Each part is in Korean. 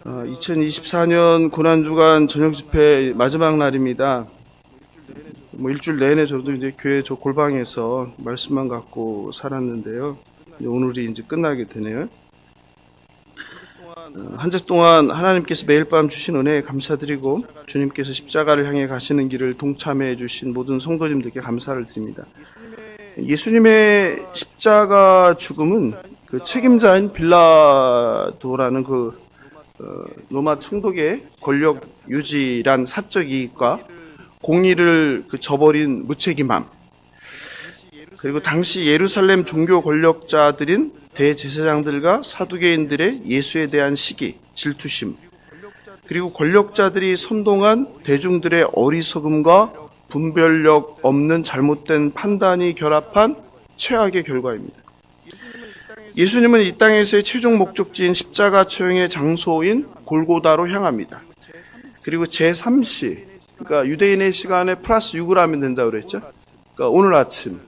2024년 고난주간 저녁 집회 마지막 날입니다. 일주일 내내 저도 이제 교회 저 골방에서 말씀만 갖고 살았는데요. 오늘이 이제 끝나게 되네요. 한 주 동안 하나님께서 매일 밤 주신 은혜에 감사드리고 주님께서 십자가를 향해 가시는 길을 동참해 주신 모든 성도님들께 감사를 드립니다. 예수님의 십자가 죽음은 그 책임자인 빌라도라는 로마 총독의 권력 유지란 사적 이익과 공의를 저버린 무책임함, 그리고 당시 예루살렘 종교 권력자들인 대제사장들과 사두개인들의 예수에 대한 시기, 질투심, 그리고 권력자들이 선동한 대중들의 어리석음과 분별력 없는 잘못된 판단이 결합한 최악의 결과입니다. 예수님은 이 땅에서의 최종 목적지인 십자가 처형의 장소인 골고다로 향합니다. 그리고 제3시, 그러니까 유대인의 시간에 플러스 6을 하면 된다고 그랬죠. 그러니까 오늘 아침,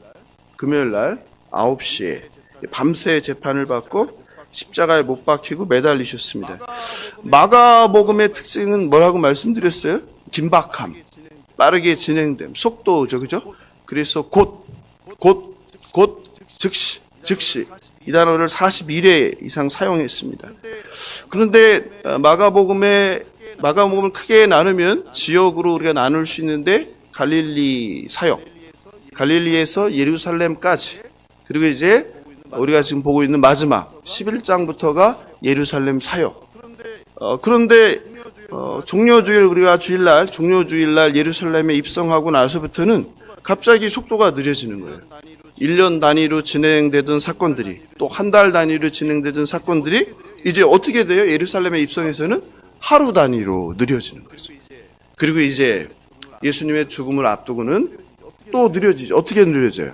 금요일 날 9시에 밤새 재판을 받고 십자가에 못 박히고 매달리셨습니다. 마가복음의 특징은 뭐라고 말씀드렸어요? 긴박함, 빠르게 진행됨, 속도죠, 그죠? 그래서 곧, 즉시 이 단어를 41회 이상 사용했습니다. 그런데 마가복음을 크게 나누면 지역으로 우리가 나눌 수 있는데 갈릴리 사역, 갈릴리에서 예루살렘까지, 그리고 이제 우리가 지금 보고 있는 마지막 11장부터가 예루살렘 사역. 그런데 종려주일, 우리가 종려주일날 예루살렘에 입성하고 나서부터는 갑자기 속도가 느려지는 거예요. 1년 단위로 진행되던 사건들이, 또 한 달 단위로 진행되던 사건들이 이제 어떻게 돼요? 예루살렘에 입성해서는 하루 단위로 느려지는 거죠. 그리고 이제 예수님의 죽음을 앞두고는 또 느려지죠. 어떻게 느려져요?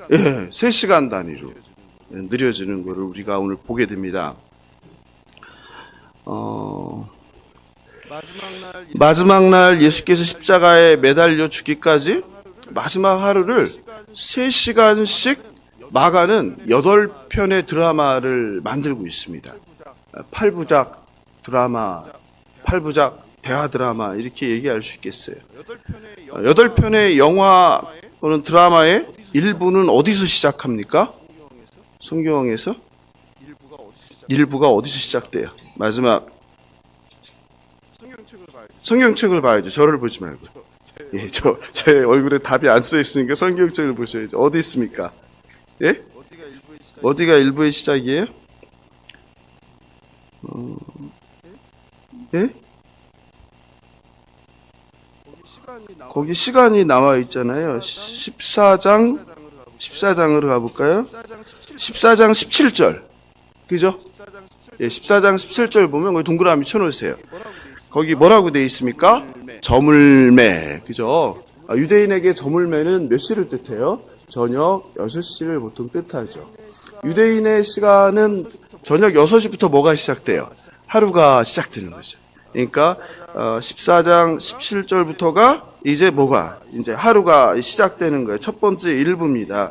3시간 단위로 느려지는 것을 우리가 오늘 보게 됩니다. 마지막 날 예수께서 십자가에 매달려 죽기까지 마지막 하루를 3시간씩 마가는 8편의 드라마를 만들고 있습니다. 8부작 드라마, 8부작 대화 드라마, 이렇게 얘기할 수 있겠어요. 8편의 영화 또는 드라마의 일부는 어디서 시작합니까? 성경에서? 일부가 어디서 시작돼요? 마지막 성경책을 봐야죠. 저를 보지 말고. 예, 제 얼굴에 답이 안 써 있으니까 성경책을 보셔야죠. 어디 있습니까? 예? 어디가 일부의 시작이에요? 예? 거기 시간이 나와 있잖아요. 14장으로 가볼까요? 14장 17절. 그죠? 예, 14장 17절 보면 거기 동그라미 쳐놓으세요. 거기 뭐라고 되어 있습니까? 저물매. 그죠? 유대인에게 저물매는 몇 시를 뜻해요? 저녁 6시를 보통 뜻하죠. 유대인의 시간은 저녁 6시부터 뭐가 시작돼요? 하루가 시작되는 거죠. 그러니까 14장 17절부터가 이제 이제 하루가 시작되는 거예요. 첫 번째 일부입니다.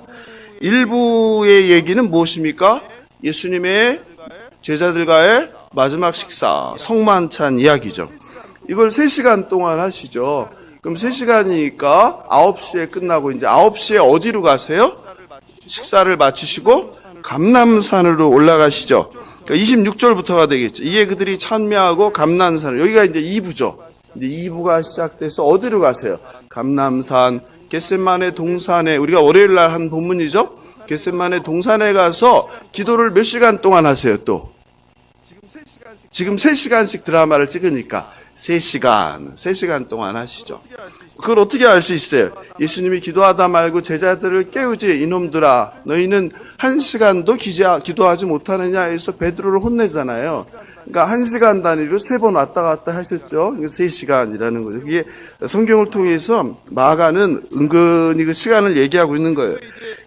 일부의 얘기는 무엇입니까? 예수님의 제자들과의 마지막 식사, 성만찬 이야기죠. 이걸 3시간 동안 하시죠. 그럼 3시간이니까 9시에 끝나고 이제 9시에 어디로 가세요? 식사를 마치시고 감람산으로 올라가시죠. 그러니까 26절부터가 되겠죠. 이에 그들이 찬미하고 감람산, 여기가 이제 2부죠. 이제 2부가 시작돼서 어디로 가세요? 감람산, 겟세마네 동산에, 우리가 월요일 날 한 본문이죠. 겟세마네 동산에 가서 기도를 몇 시간 동안 하세요, 또? 지금 3시간씩 드라마를 찍으니까 3시간 동안 하시죠. 그걸 어떻게 알 수 있어요? 예수님이 기도하다 말고 제자들을 깨우지, 이놈들아 너희는 1시간도 기도하지 못하느냐 해서 베드로를 혼내잖아요. 그러니까 1시간 단위로 3번 왔다 갔다 하셨죠. 3시간이라는 거죠. 이게 성경을 통해서 마가는 은근히 그 시간을 얘기하고 있는 거예요.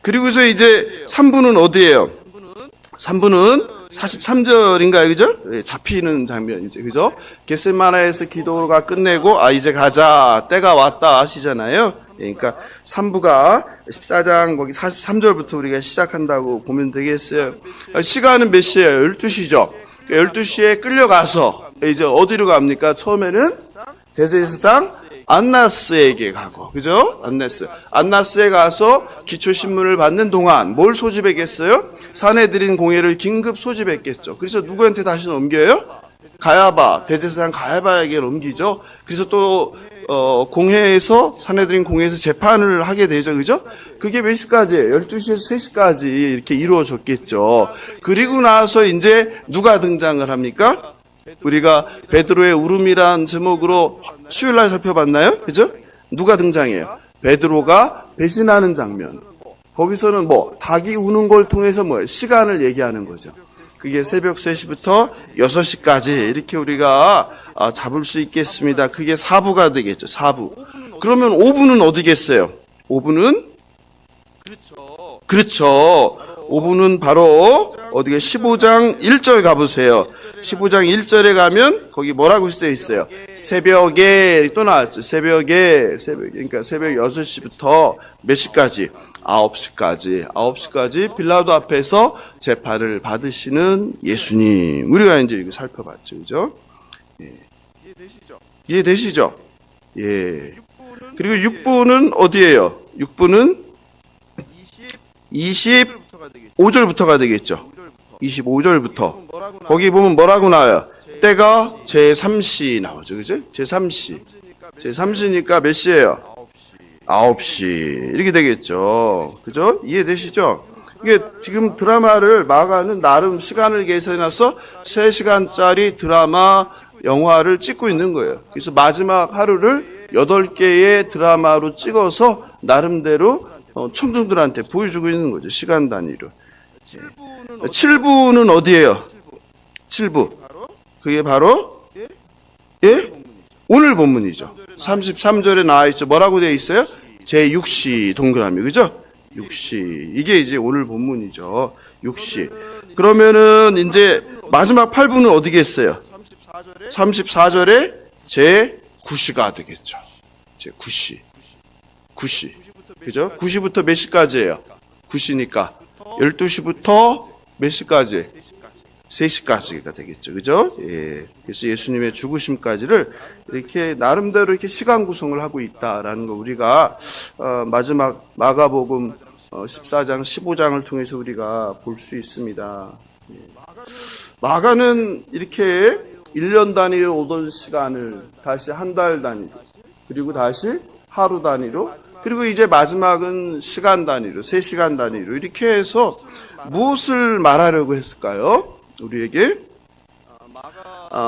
그리고서 이제 3부는 어디예요? 3부는 43절인가요? 그죠? 잡히는 장면이죠. 그죠? 겟세마네에서 기도가 끝내고, 이제 가자. 때가 왔다 하시잖아요. 그러니까 3부가 14장 거기 43절부터 우리가 시작한다고 보면 되겠어요. 시간은 몇 시예요? 12시죠. 12시에 끌려가서 이제 어디로 갑니까? 처음에는 대제사장 안나스에게 가고, 그죠? 안나스에 가서 기초신문을 받는 동안 뭘 소집했겠어요? 사내들인 공회를 긴급 소집했겠죠. 그래서 누구한테 다시 넘겨요? 대제사장 가야바에게 넘기죠. 그래서 또 공회에서, 사내들인 공회에서 재판을 하게 되죠. 그죠? 그게 몇 시까지예요? 12시에서 3시까지 이렇게 이루어졌겠죠. 그리고 나서 이제 누가 등장을 합니까? 우리가 베드로의 울음이란 제목으로 수요일날 살펴봤나요? 그죠? 누가 등장해요? 베드로가 배신하는 장면. 거기서는 닭이 우는 걸 통해서 시간을 얘기하는 거죠. 그게 새벽 3시부터 6시까지 이렇게 우리가 잡을 수 있겠습니다. 그게 4부가 되겠죠. 4부. 그러면 5부는 어디겠어요? 5부는? 그렇죠. 5부는 바로 어디가 15장 1절 가보세요. 15장 1절에 가면 거기 뭐라고 쓰여 있어요? 새벽에 또 나왔죠. 그러니까 새벽 6시부터 몇 시까지? 9시까지 빌라도 앞에서 재판을 받으시는 예수님. 우리가 이제 이거 살펴봤죠. 그죠? 예. 이해되시죠? 예. 그리고 6부는 어디예요? 6부는 25절부터가 되겠죠. 25절부터. 거기 보면 뭐라고 나와요? 때가 제3시 나오죠. 그죠? 제3시니까 몇 시예요? 9시. 이렇게 되겠죠. 그죠? 이해되시죠? 이게 지금 드라마를 마가는 나름 시간을 계산해서 3시간짜리 드라마 영화를 찍고 있는 거예요. 그래서 마지막 하루를 8개의 드라마로 찍어서 나름대로 청중들한테 보여주고 있는 거죠. 시간 단위로. 7부는 어디예요? 7부. 그게 바로 예? 오늘 본문이죠. 33절에 나와 있죠. 뭐라고 되어 있어요? 제6시 동그라미. 그죠? 6시. 이게 이제 오늘 본문이죠. 6시. 그러면은 이제 마지막 8부는 어디겠어요? 34절에 제9시가 되겠죠. 제9시. 9시. 그죠? 9시부터 몇 시까지예요? 9시니까 12시부터 몇 시까지? 3시까지가 되겠죠. 그죠? 예. 그래서 예수님의 죽으심까지를 이렇게 나름대로 이렇게 시간 구성을 하고 있다라는 거 우리가 마지막 마가복음 14장, 15장을 통해서 우리가 볼 수 있습니다. 예. 마가는 이렇게 1년 단위로 오던 시간을 다시 한 달 단위로, 그리고 다시 하루 단위로, 그리고 이제 마지막은 시간 단위로, 3시간 단위로 이렇게 해서 무엇을 말하려고 했을까요? 우리에게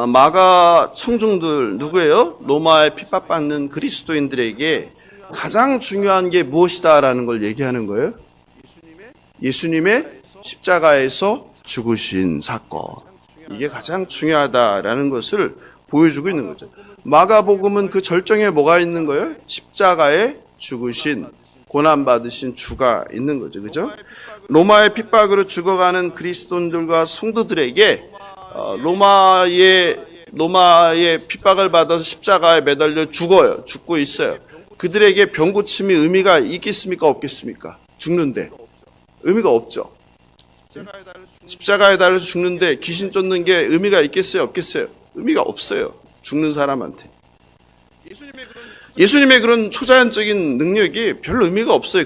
마가 청중들 누구예요? 로마에 핍박받는 그리스도인들에게 가장 중요한 게 무엇이다라는 걸 얘기하는 거예요. 예수님의 십자가에서 죽으신 사건, 이게 가장 중요하다라는 것을 보여주고 있는 거죠. 마가복음은 그 절정에 뭐가 있는 거예요? 십자가에 죽으신, 고난받으신 주가 있는 거죠. 그죠? 로마의 핍박으로 죽어가는 그리스도인들과 성도들에게 로마의 핍박을 받아서 십자가에 매달려 죽고 있어요. 그들에게 병고침이 의미가 있겠습니까? 없겠습니까? 죽는데 의미가 없죠. 십자가에 달려서 죽는데 귀신 쫓는 게 의미가 있겠어요? 없겠어요? 의미가 없어요. 죽는 사람한테. 예수님의 그런 초자연적인 능력이 별 의미가 없어요.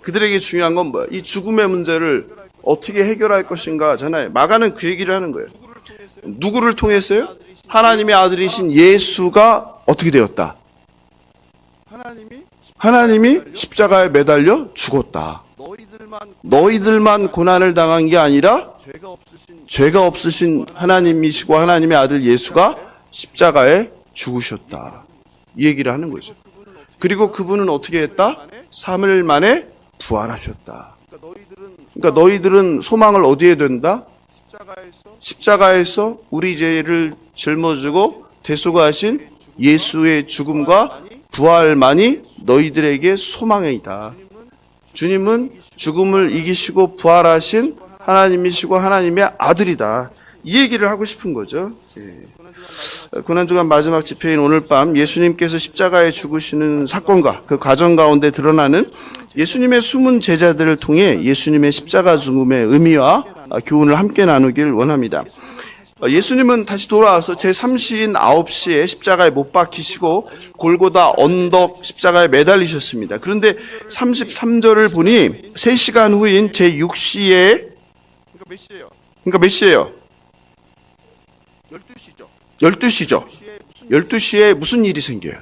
그들에게 중요한 건 뭐야? 이 죽음의 문제를 어떻게 해결할 것인가잖아요. 마가는 그 얘기를 하는 거예요. 누구를 통해서요? 하나님의 아들이신 예수가 어떻게 되었다? 하나님이 십자가에 매달려 죽었다. 너희들만 고난을 당한 게 아니라 죄가 없으신 하나님이시고 하나님의 아들 예수가 십자가에 죽으셨다. 이 얘기를 하는 거죠. 그리고 그분은 어떻게 했다? 3일 만에 부활하셨다. 그러니까 너희들은 소망을 어디에 둔다? 십자가에서 우리 죄를 짊어지고 대속하신 예수의 죽음과 부활만이 너희들에게 소망이다. 주님은 죽음을 이기시고 부활하신 하나님이시고 하나님의 아들이다. 이 얘기를 하고 싶은 거죠. 고난주간 마지막 집회인 오늘 밤 예수님께서 십자가에 죽으시는 사건과 그 과정 가운데 드러나는 예수님의 숨은 제자들을 통해 예수님의 십자가 죽음의 의미와 교훈을 함께 나누길 원합니다. 예수님은 다시 돌아와서 제39시에 십자가에 못 박히시고 골고다 언덕 십자가에 매달리셨습니다. 그런데 33절을 보니 3시간 후인 제6시에 그러니까 몇 시예요? 12시죠. 12시에 무슨 일이 생겨요?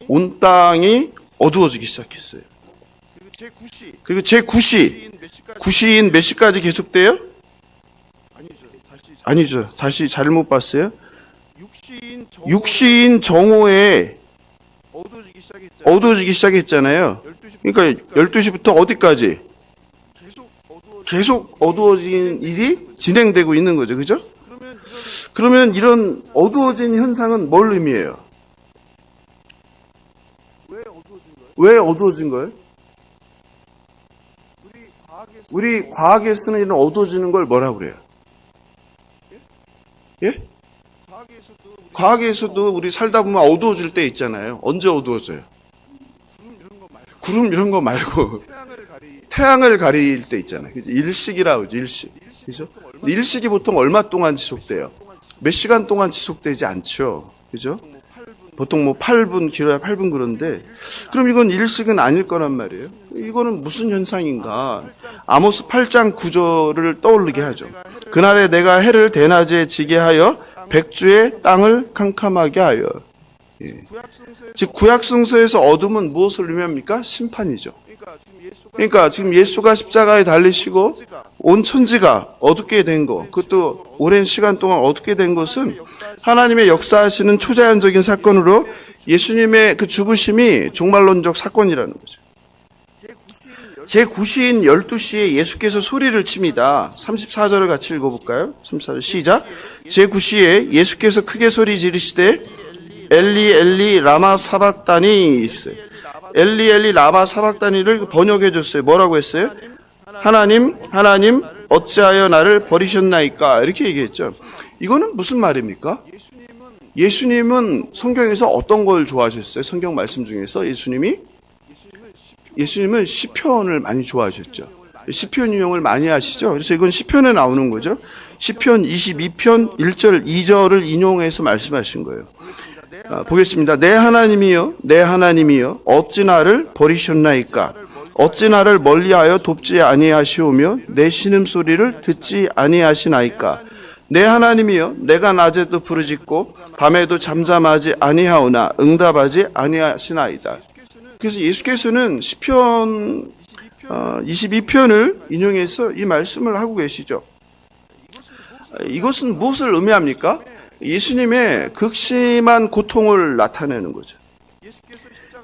온 땅이 어두워지기 시작했어요. 그리고 제9시 9시인 몇 시까지 계속돼요? 아니죠. 다시 잘못 봤어요. 6시인 정오에 어두워지기 시작했잖아요. 그러니까 12시부터 어디까지? 계속 어두워진 일이 진행되고 있는 거죠. 그죠? 그러면 이런 어두워진 현상은 뭘 의미해요? 왜 어두워진 거예요? 우리 과학에 쓰는 이런 어두워지는 걸 뭐라고 그래요? 예? 과학에서도 우리 살다 보면 어두워질 때 있잖아요. 언제 어두워져요? 구름 이런 거 말고 태양을 가릴 때 있잖아요. 그죠? 일식이라고 하죠. 일식. 그죠? 일식이 보통 얼마 동안 지속돼요? 몇 시간 동안 지속되지 않죠. 그죠? 보통 뭐 8분, 길어야 8분 그런데, 그럼 이건 일식은 아닐 거란 말이에요. 이거는 무슨 현상인가? 아모스 8장 9절을 떠올리게 하죠. 그날에 내가 해를 대낮에 지게 하여 백주의 땅을 캄캄하게 하여. 예. 즉 구약성서에서 어둠은 무엇을 의미합니까? 심판이죠. 그러니까 지금 예수가 십자가에 달리시고 온 천지가 어둡게 된 것, 그것도 오랜 시간 동안 어둡게 된 것은 하나님의 역사하시는 초자연적인 사건으로 예수님의 그 죽으심이 종말론적 사건이라는 거죠. 제9시인 12시에 예수께서 소리를 칩니다. 34절을 같이 읽어볼까요? 34절 시작. 제9시에 예수께서 크게 소리 지르시되 엘리 엘리 라마 사박다니 있어요. 엘리 엘리 라마 사박다니를 번역해 줬어요. 뭐라고 했어요? 하나님 하나님 어찌하여 나를 버리셨나이까, 이렇게 얘기했죠. 이거는 무슨 말입니까? 예수님은 성경에서 어떤 걸 좋아하셨어요? 성경 말씀 중에서 예수님은 시편을 많이 좋아하셨죠. 시편 인용을 많이 하시죠. 그래서 이건 시편에 나오는 거죠. 시편 22편 1절 2절을 인용해서 말씀하신 거예요. 보겠습니다. 내 하나님이여 내 하나님이여 어찌 나를 버리셨나이까, 어찌 나를 멀리하여 돕지 아니하시오며 내 신음소리를 듣지 아니하시나이까. 내 하나님이여 내가 낮에도 부르짖고 밤에도 잠잠하지 아니하오나 응답하지 아니하시나이다. 그래서 예수께서는 시편 22편을 인용해서 이 말씀을 하고 계시죠. 이것은 무엇을 의미합니까? 예수님의 극심한 고통을 나타내는 거죠.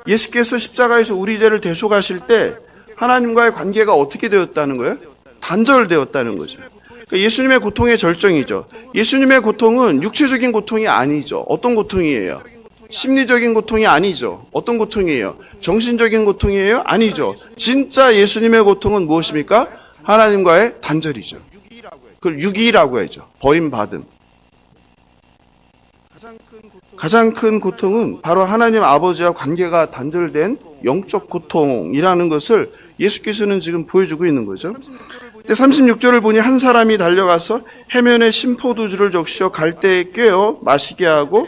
예수께서 십자가에서 우리 죄를 대속하실 때 하나님과의 관계가 어떻게 되었다는 거예요? 단절되었다는 거죠. 그러니까 예수님의 고통의 절정이죠. 예수님의 고통은 육체적인 고통이 아니죠. 어떤 고통이에요? 심리적인 고통이 아니죠. 어떤 고통이에요? 정신적인 고통이에요? 아니죠. 진짜 예수님의 고통은 무엇입니까? 하나님과의 단절이죠. 그걸 유기라고 하죠. 버림받음. 가장 큰 고통은 바로 하나님 아버지와 관계가 단절된 영적 고통이라는 것을 예수께서는 지금 보여주고 있는 거죠. 36절을 보니 한 사람이 달려가서 해면에 신포도주를 적시어 갈대에 꿰어 마시게 하고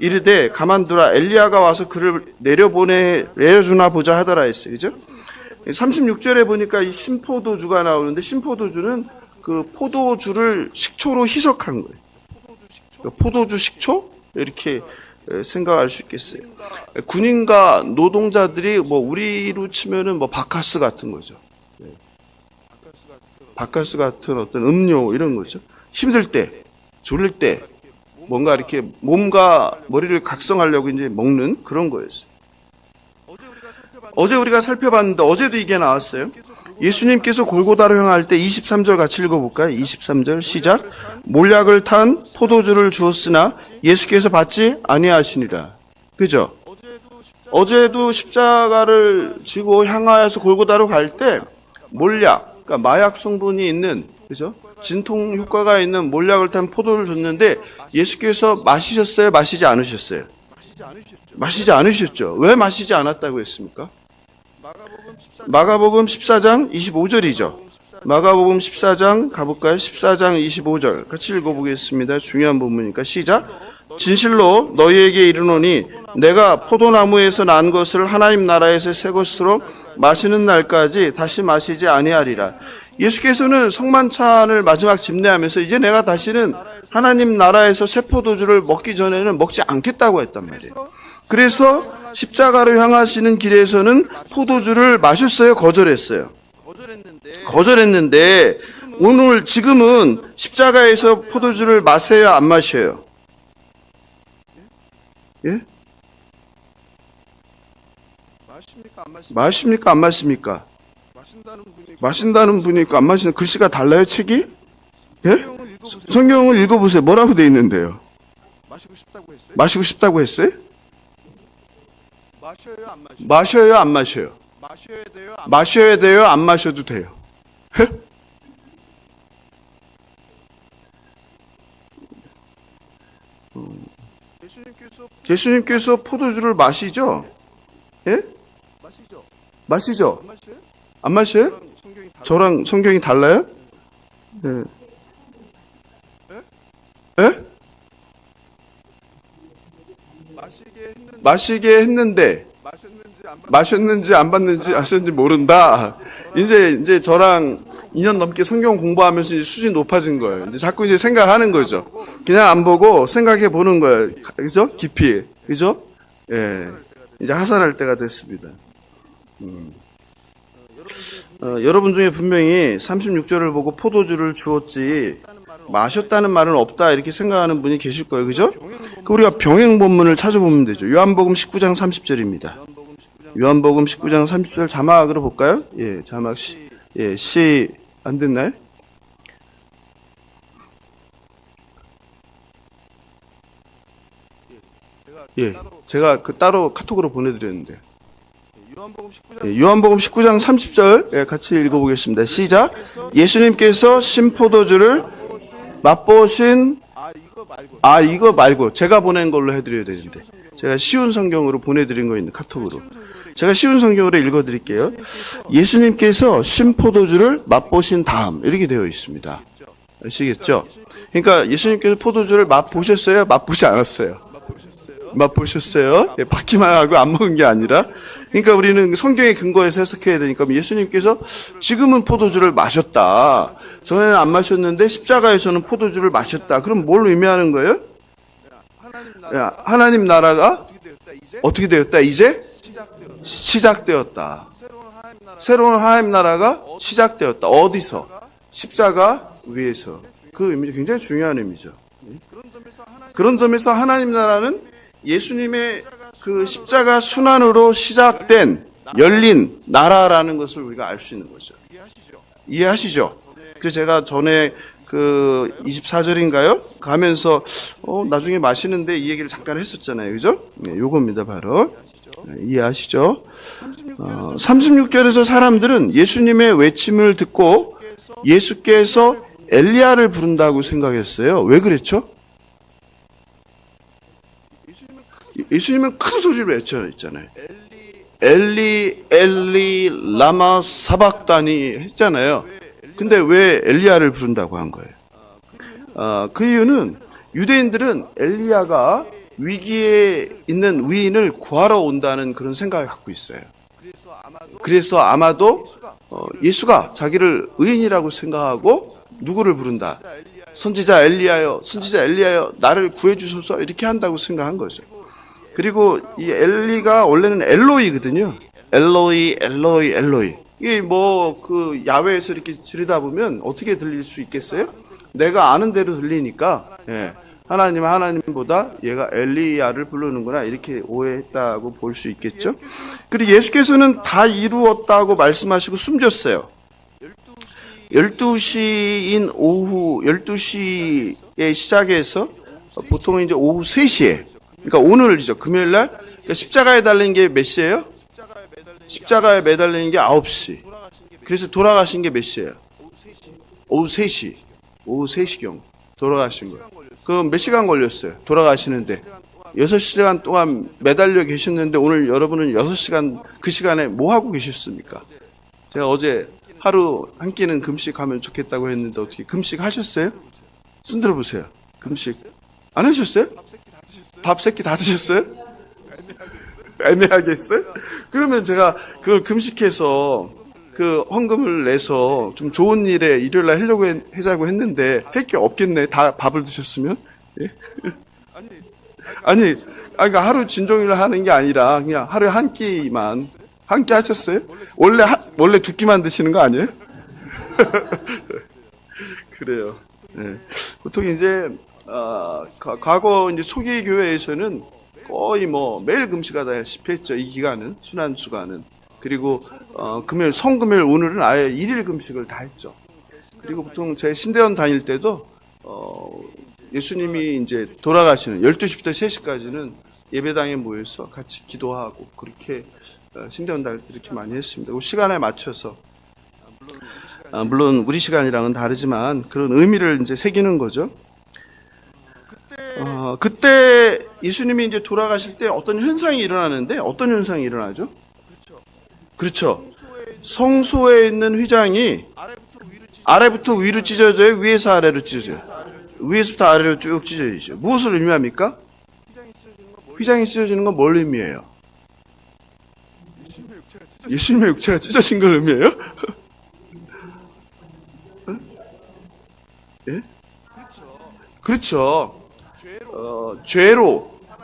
이르되 가만두라 엘리야가 와서 그를 내려주나 보자 하더라 했어요. 그죠? 36절에 보니까 이 신포도주가 나오는데, 신포도주는 그 포도주를 식초로 희석한 거예요. 그러니까 포도주 식초? 이렇게 생각할 수 있겠어요. 군인과 노동자들이 뭐 우리로 치면은 뭐 바카스 같은 거죠. 바카스 같은 어떤 음료 이런 거죠. 힘들 때, 졸릴 때 뭔가 이렇게 몸과 머리를 각성하려고 이제 먹는 그런 거였어요. 어제 우리가 살펴봤는데 어제도 이게 나왔어요. 예수님께서 골고다로 향할 때 23절 같이 읽어볼까요? 23절 시작. 몰약을 탄 포도주를 주었으나 예수께서 받지 아니하시니라. 그죠? 어제도 십자가를 지고 향하여서 골고다로 갈 때 몰약, 그러니까 마약 성분이 있는, 그죠? 진통 효과가 있는 몰약을 탄 포도를 줬는데 예수께서 마시셨어요? 마시지 않으셨어요? 마시지 않으셨죠. 왜 마시지 않았다고 했습니까? 마가복음 14장 25절이죠. 마가복음 14장 가볼까요? 14장 25절 같이 읽어보겠습니다. 중요한 본문이니까 시작. 진실로 너희에게 이르노니 내가 포도나무에서 난 것을 하나님 나라에서 새 것으로 마시는 날까지 다시 마시지 아니하리라. 예수께서는 성만찬을 마지막 집례하면서 이제 내가 다시는 하나님 나라에서 새 포도주를 먹기 전에는 먹지 않겠다고 했단 말이에요. 그래서 십자가로 향하시는 길에서는 포도주를 마셨어요? 거절했어요? 거절했는데 오늘 지금은 십자가에서 포도주를 마셔요? 안 마셔요? 예? 마십니까? 안 마십니까? 마신다는 분이 있고 안 마시는 글씨가 달라요? 책이? 예? 성경을 읽어보세요. 뭐라고 돼 있는데요? 마시고 싶다고 했어요? 마셔요? 안 마셔요? 마셔야 돼요? 안 마셔도 돼요? 예? 예수님께서 포도주를 마시죠? 예? 마시죠? 안 마셔요? 저랑 성경이 달라요? 예. 예? 마시게 했는데 마셨는지 안 봤는지 아셨는지 모른다. 이제 저랑 2년 넘게 성경 공부하면서 이제 수준이 높아진 거예요. 이제 자꾸 이제 생각하는 거죠. 그냥 안 보고 생각해 보는 거예요. 그죠? 깊이. 그죠? 예. 이제 하산할 때가 됐습니다. 여러분 중에 분명히 36절을 보고 포도주를 주었지 마셨다는 말은 없다 이렇게 생각하는 분이 계실 거예요. 그죠? 우리가 병행 본문을 찾아보면 되죠. 요한복음 19장 30절입니다. 요한복음 19장 30절 자막으로 볼까요? 예, 자막 시 안 됐나요? 예, 제가 따로 카톡으로 보내드렸는데. 요한복음 19장 30절 같이 읽어보겠습니다. 시작. 예수님께서 신포도주를 맛보신 이거 말고 제가 보낸 걸로 해드려야 되는데 제가 쉬운 성경으로 보내드린 거 있는 카톡으로 제가 쉬운 성경으로 읽어드릴게요. 예수님께서 신포도주를 맛보신 다음 이렇게 되어 있습니다. 아시겠죠? 그러니까 예수님께서 포도주를 맛보셨어요? 맛보지 않았어요? 맛보셨어요? 예, 받기만 하고 안 먹은 게 아니라. 그러니까 우리는 성경의 근거에서 해석해야 되니까 예수님께서 지금은 포도주를 마셨다. 전에는 안 마셨는데 십자가에서는 포도주를 마셨다. 그럼 뭘 의미하는 거예요? 하나님 나라가 어떻게 되었다? 이제 시작되었다. 새로운 하나님 나라가 시작되었다. 어디서? 십자가 위에서. 그 의미 굉장히 중요한 의미죠. 그런 점에서 하나님 나라는 예수님의 그 십자가 순환으로 시작된 열린 나라라는 것을 우리가 알 수 있는 거죠. 이해하시죠? 그래서 제가 전에 그 24절인가요? 가면서 나중에 마시는데 이 얘기를 잠깐 했었잖아요. 그죠? 네, 요겁니다. 바로. 네, 이해하시죠? 36절에서 사람들은 예수님의 외침을 듣고 예수께서 엘리야를 부른다고 생각했어요. 왜 그랬죠? 예수님은 큰 소리로 외쳐있잖아요. 엘리 엘리 라마 사박다니 했잖아요. 근데 왜 엘리야를 부른다고 한 거예요? 그 이유는 유대인들은 엘리야가 위기에 있는 위인을 구하러 온다는 그런 생각을 갖고 있어요. 그래서 아마도 예수가 자기를 의인이라고 생각하고 누구를 부른다? 선지자 엘리야여, 선지자 엘리야여, 나를 구해주소서 이렇게 한다고 생각한 거죠. 그리고 이 엘리가 원래는 엘로이거든요. 엘로이, 엘로이, 엘로이. 이게 뭐 그 야외에서 이렇게 지르다 보면 어떻게 들릴 수 있겠어요? 내가 아는 대로 들리니까 예. 하나님보다 얘가 엘리야를 부르는구나 이렇게 오해했다고 볼 수 있겠죠. 그리고 예수께서는 다 이루었다고 말씀하시고 숨졌어요. 12시인 오후 12시에 시작해서 보통 이제 오후 3시에 그러니까 오늘이죠. 금요일날 그러니까 십자가에 달린 게 몇 시예요? 십자가에 매달리는 게 9시. 그래서 돌아가신 게 몇 시예요? 오후 3시. 오후 3시경 돌아가신 거예요. 그럼 몇 시간 걸렸어요? 돌아가시는데 6시간 동안 매달려 계셨는데 오늘 여러분은 6시간 그 시간에 뭐 하고 계셨습니까? 제가 어제 하루 한 끼는 금식하면 좋겠다고 했는데 어떻게 금식하셨어요? 손 들어보세요. 금식 안 하셨어요? 밥 세 끼 다 드셨어요? 애매하게 했어요? 그러면 제가 그걸 금식해서 그 헌금을 내서 좀 좋은 일에 일요일날 하려고 하자고 했는데 할 게 없겠네. 다 밥을 드셨으면. 예? 아니, 그러니까 하루 진종일 하는 게 아니라 그냥 하루에 한 끼만 한 끼 하셨어요? 원래 두 끼만 드시는 거 아니에요? 그래요. 네. 보통 이제 과거 이제 초기 교회에서는 거의 뭐 매일 금식하다시피 했죠. 이 기간은 순환 주간은. 그리고 금요일 성금요일 오늘은 아예 일일 금식을 다 했죠. 그리고 보통 제 신대원 다닐 때도 예수님이 이제 돌아가시는 12시부터 3시까지는 예배당에 모여서 같이 기도하고 그렇게 신대원 다닐 때 이렇게 많이 했습니다. 그 시간에 맞춰서 물론 우리 시간이랑은 다르지만 그런 의미를 이제 새기는 거죠. 그때 예수님이 이제 돌아가실 때 어떤 현상이 일어나는데 어떤 현상이 일어나죠? 그렇죠. 성소에 있는 휘장이 아래부터 위로 찢어져요? 위에서 아래로 찢어져요? 위에서부터 아래로 쭉 찢어지죠. 무엇을 의미합니까? 휘장이 찢어지는 건 뭘 의미해요? 예수님의 육체가 찢어진 걸 의미해요? 예? 그렇죠.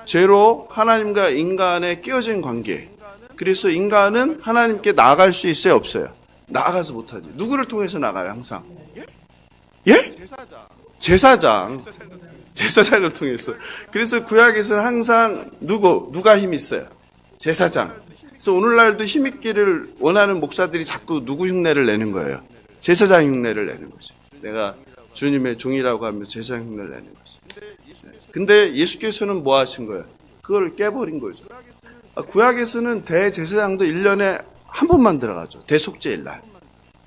죄로 하나님과 인간의 끼어진 관계. 그래서 인간은 하나님께 나아갈 수 있어요, 없어요? 나아가서 못하지. 누구를 통해서 나가요, 항상? 예? 제사장을 통해서. 그래서 구약에서는 항상 누가 힘 있어요? 제사장. 그래서 오늘날도 힘있기를 원하는 목사들이 자꾸 누구 흉내를 내는 거예요? 제사장 흉내를 내는 거죠. 내가 주님의 종이라고 하면 제사장 흉내를 내는 거죠. 근데 예수께서는 뭐 하신 거예요? 그걸 깨버린 거죠. 구약에서는 대제사장도 1년에 한 번만 들어가죠. 대속죄일날.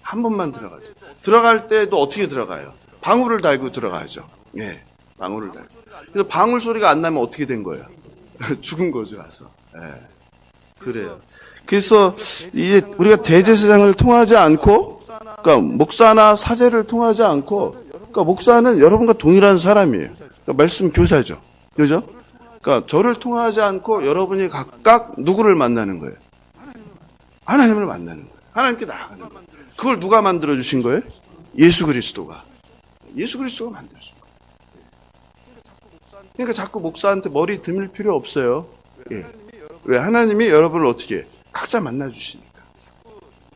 한 번만 들어가죠. 들어갈 때도 어떻게 들어가요? 방울을 달고 들어가죠. 예, 방울을 달고. 그래서 방울 소리가 안 나면 어떻게 된 거예요? 죽은 거죠, 가서. 예, 그래요. 그래서 이제 우리가 대제사장을 통하지 않고, 그러니까 목사나 사제를 통하지 않고, 그러니까 목사는 여러분과 동일한 사람이에요. 그러니까 말씀 교사죠. 그죠? 그러니까 저를 통하지 않고 여러분이 각각 누구를 만나는 거예요? 하나님을 만나는 거예요. 하나님께 나아가는 거예요. 그걸 누가 만들어주신 거예요? 예수 그리스도가 만들어준 거예요. 그러니까 자꾸 목사한테 머리 드밀 필요 없어요. 예. 왜? 하나님이 여러분을 어떻게 각자 만나주시니까.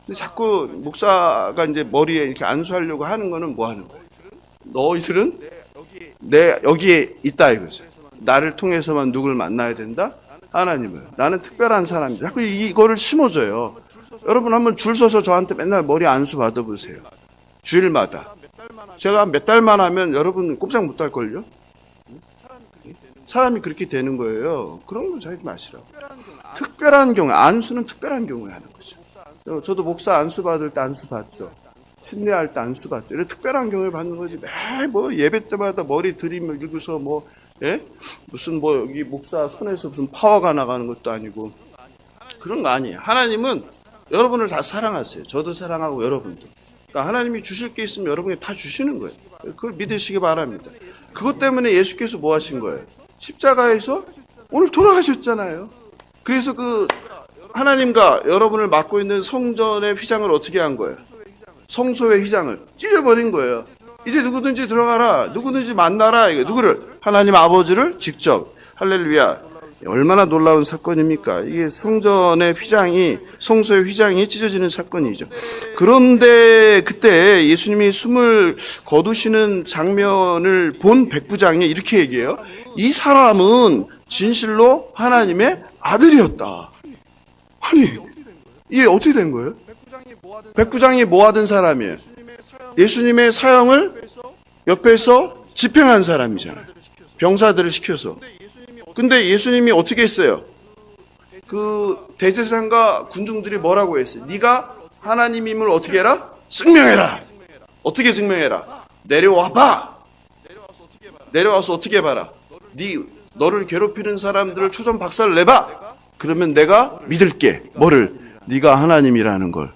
근데 자꾸 목사가 이제 머리에 이렇게 안수하려고 하는 거는 뭐 하는 거예요? 너희들은 내 여기에 있다 이거죠. 나를 통해서만 누굴 만나야 된다? 하나님을. 나는 특별한 사람이다. 자꾸 이거를 심어줘요. 여러분 한번 줄 서서 저한테 맨날 머리 안수 받아보세요. 주일마다. 제가 몇 달만 하면 여러분 꼼짝 못 할걸요? 사람이 그렇게 되는 거예요. 그런 거 하지 마시라고. 특별한 경우, 안수는 특별한 경우에 하는 거죠. 저도 목사 안수 받을 때 안수 받죠. 침례할 때 안수 받죠. 이런 특별한 경우에 받는 거지. 매일 뭐 예배 때마다 머리 들이밀고서 뭐, 예? 무슨 뭐 여기 목사 손에서 무슨 파워가 나가는 것도 아니고. 그런 거 아니에요. 하나님은 여러분을 다 사랑하세요. 저도 사랑하고 여러분도. 그러니까 하나님이 주실 게 있으면 여러분에게 다 주시는 거예요. 그걸 믿으시기 바랍니다. 그것 때문에 예수께서 뭐 하신 거예요? 십자가에서 오늘 돌아가셨잖아요. 그래서 그 하나님과 여러분을 맡고 있는 성전의 휘장을 어떻게 한 거예요? 성소의 휘장을 찢어버린 거예요. 이제 누구든지 들어가라. 누구든지 만나라. 이거 누구를? 하나님 아버지를 직접. 할렐루야. 얼마나 놀라운 사건입니까? 이게 성전의 휘장이, 성소의 휘장이 찢어지는 사건이죠. 그런데 그때 예수님이 숨을 거두시는 장면을 본 백부장이 이렇게 얘기해요. 이 사람은 진실로 하나님의 아들이었다. 아니, 이게 어떻게 된 거예요? 백부장이 뭐 하던 사람이에요? 예수님의 사형을 옆에서 집행한 사람이잖아요. 병사들을 시켜서. 근데 예수님이 어떻게 했어요? 그 대제사장과 군중들이 뭐라고 했어요? 네가 하나님임을 어떻게 해라? 증명해라. 어떻게 증명해라? 내려와봐. 내려와서 어떻게 해봐라? 너를 괴롭히는 사람들을 초전 박살을 내봐. 그러면 내가 믿을게. 뭐를? 네가 하나님이라는 걸.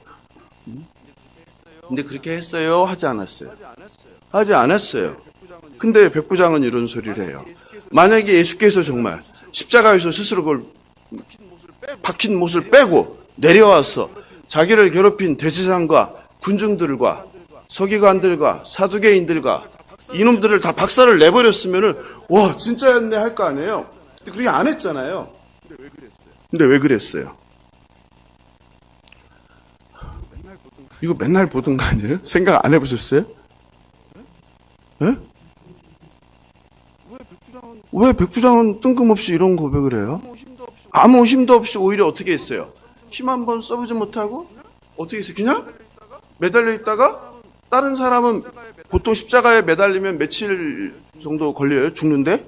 근데 그렇게 했어요? 하지 않았어요? 하지 않았어요. 근데 백부장은 이런 소리를 해요. 만약에 예수께서 정말 십자가에서 스스로 그걸 박힌 못을 빼고 내려와서 자기를 괴롭힌 대제사장과 군중들과 서기관들과 사두개인들과 이놈들을 다 박살을 내버렸으면은 와 진짜였네 할 거 아니에요. 근데 그렇게 안 했잖아요. 근데 왜 그랬어요? 이거 맨날 보던 거 아니에요? 생각 안 해보셨어요? 예? 왜 백부장은 뜬금없이 이런 고백을 해요? 아무 힘도 없이 오히려 어떻게 했어요? 힘 한번 써보지 못하고 어떻게 했어요? 그냥 매달려 있다가 다른 사람은 보통 십자가에 매달리면 며칠 정도 걸려요? 죽는데?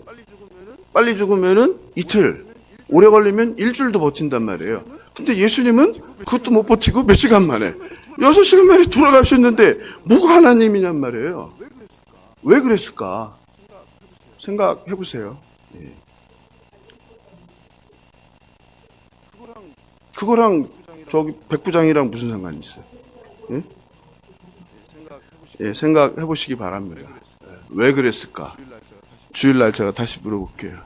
빨리 죽으면은 이틀, 오래 걸리면 일주일도 버틴단 말이에요. 근데 예수님은 그것도 못 버티고 몇 시간 만에 6시간 만에 돌아가셨는데 뭐가 하나님이냔 말이에요. 왜 그랬을까? 생각해 보세요. 예. 그거랑 저기 백부장이랑 무슨 상관이 있어요? 예? 예, 생각해 보시기 바랍니다. 왜 그랬을까? 주일날 제가 다시 물어볼게요.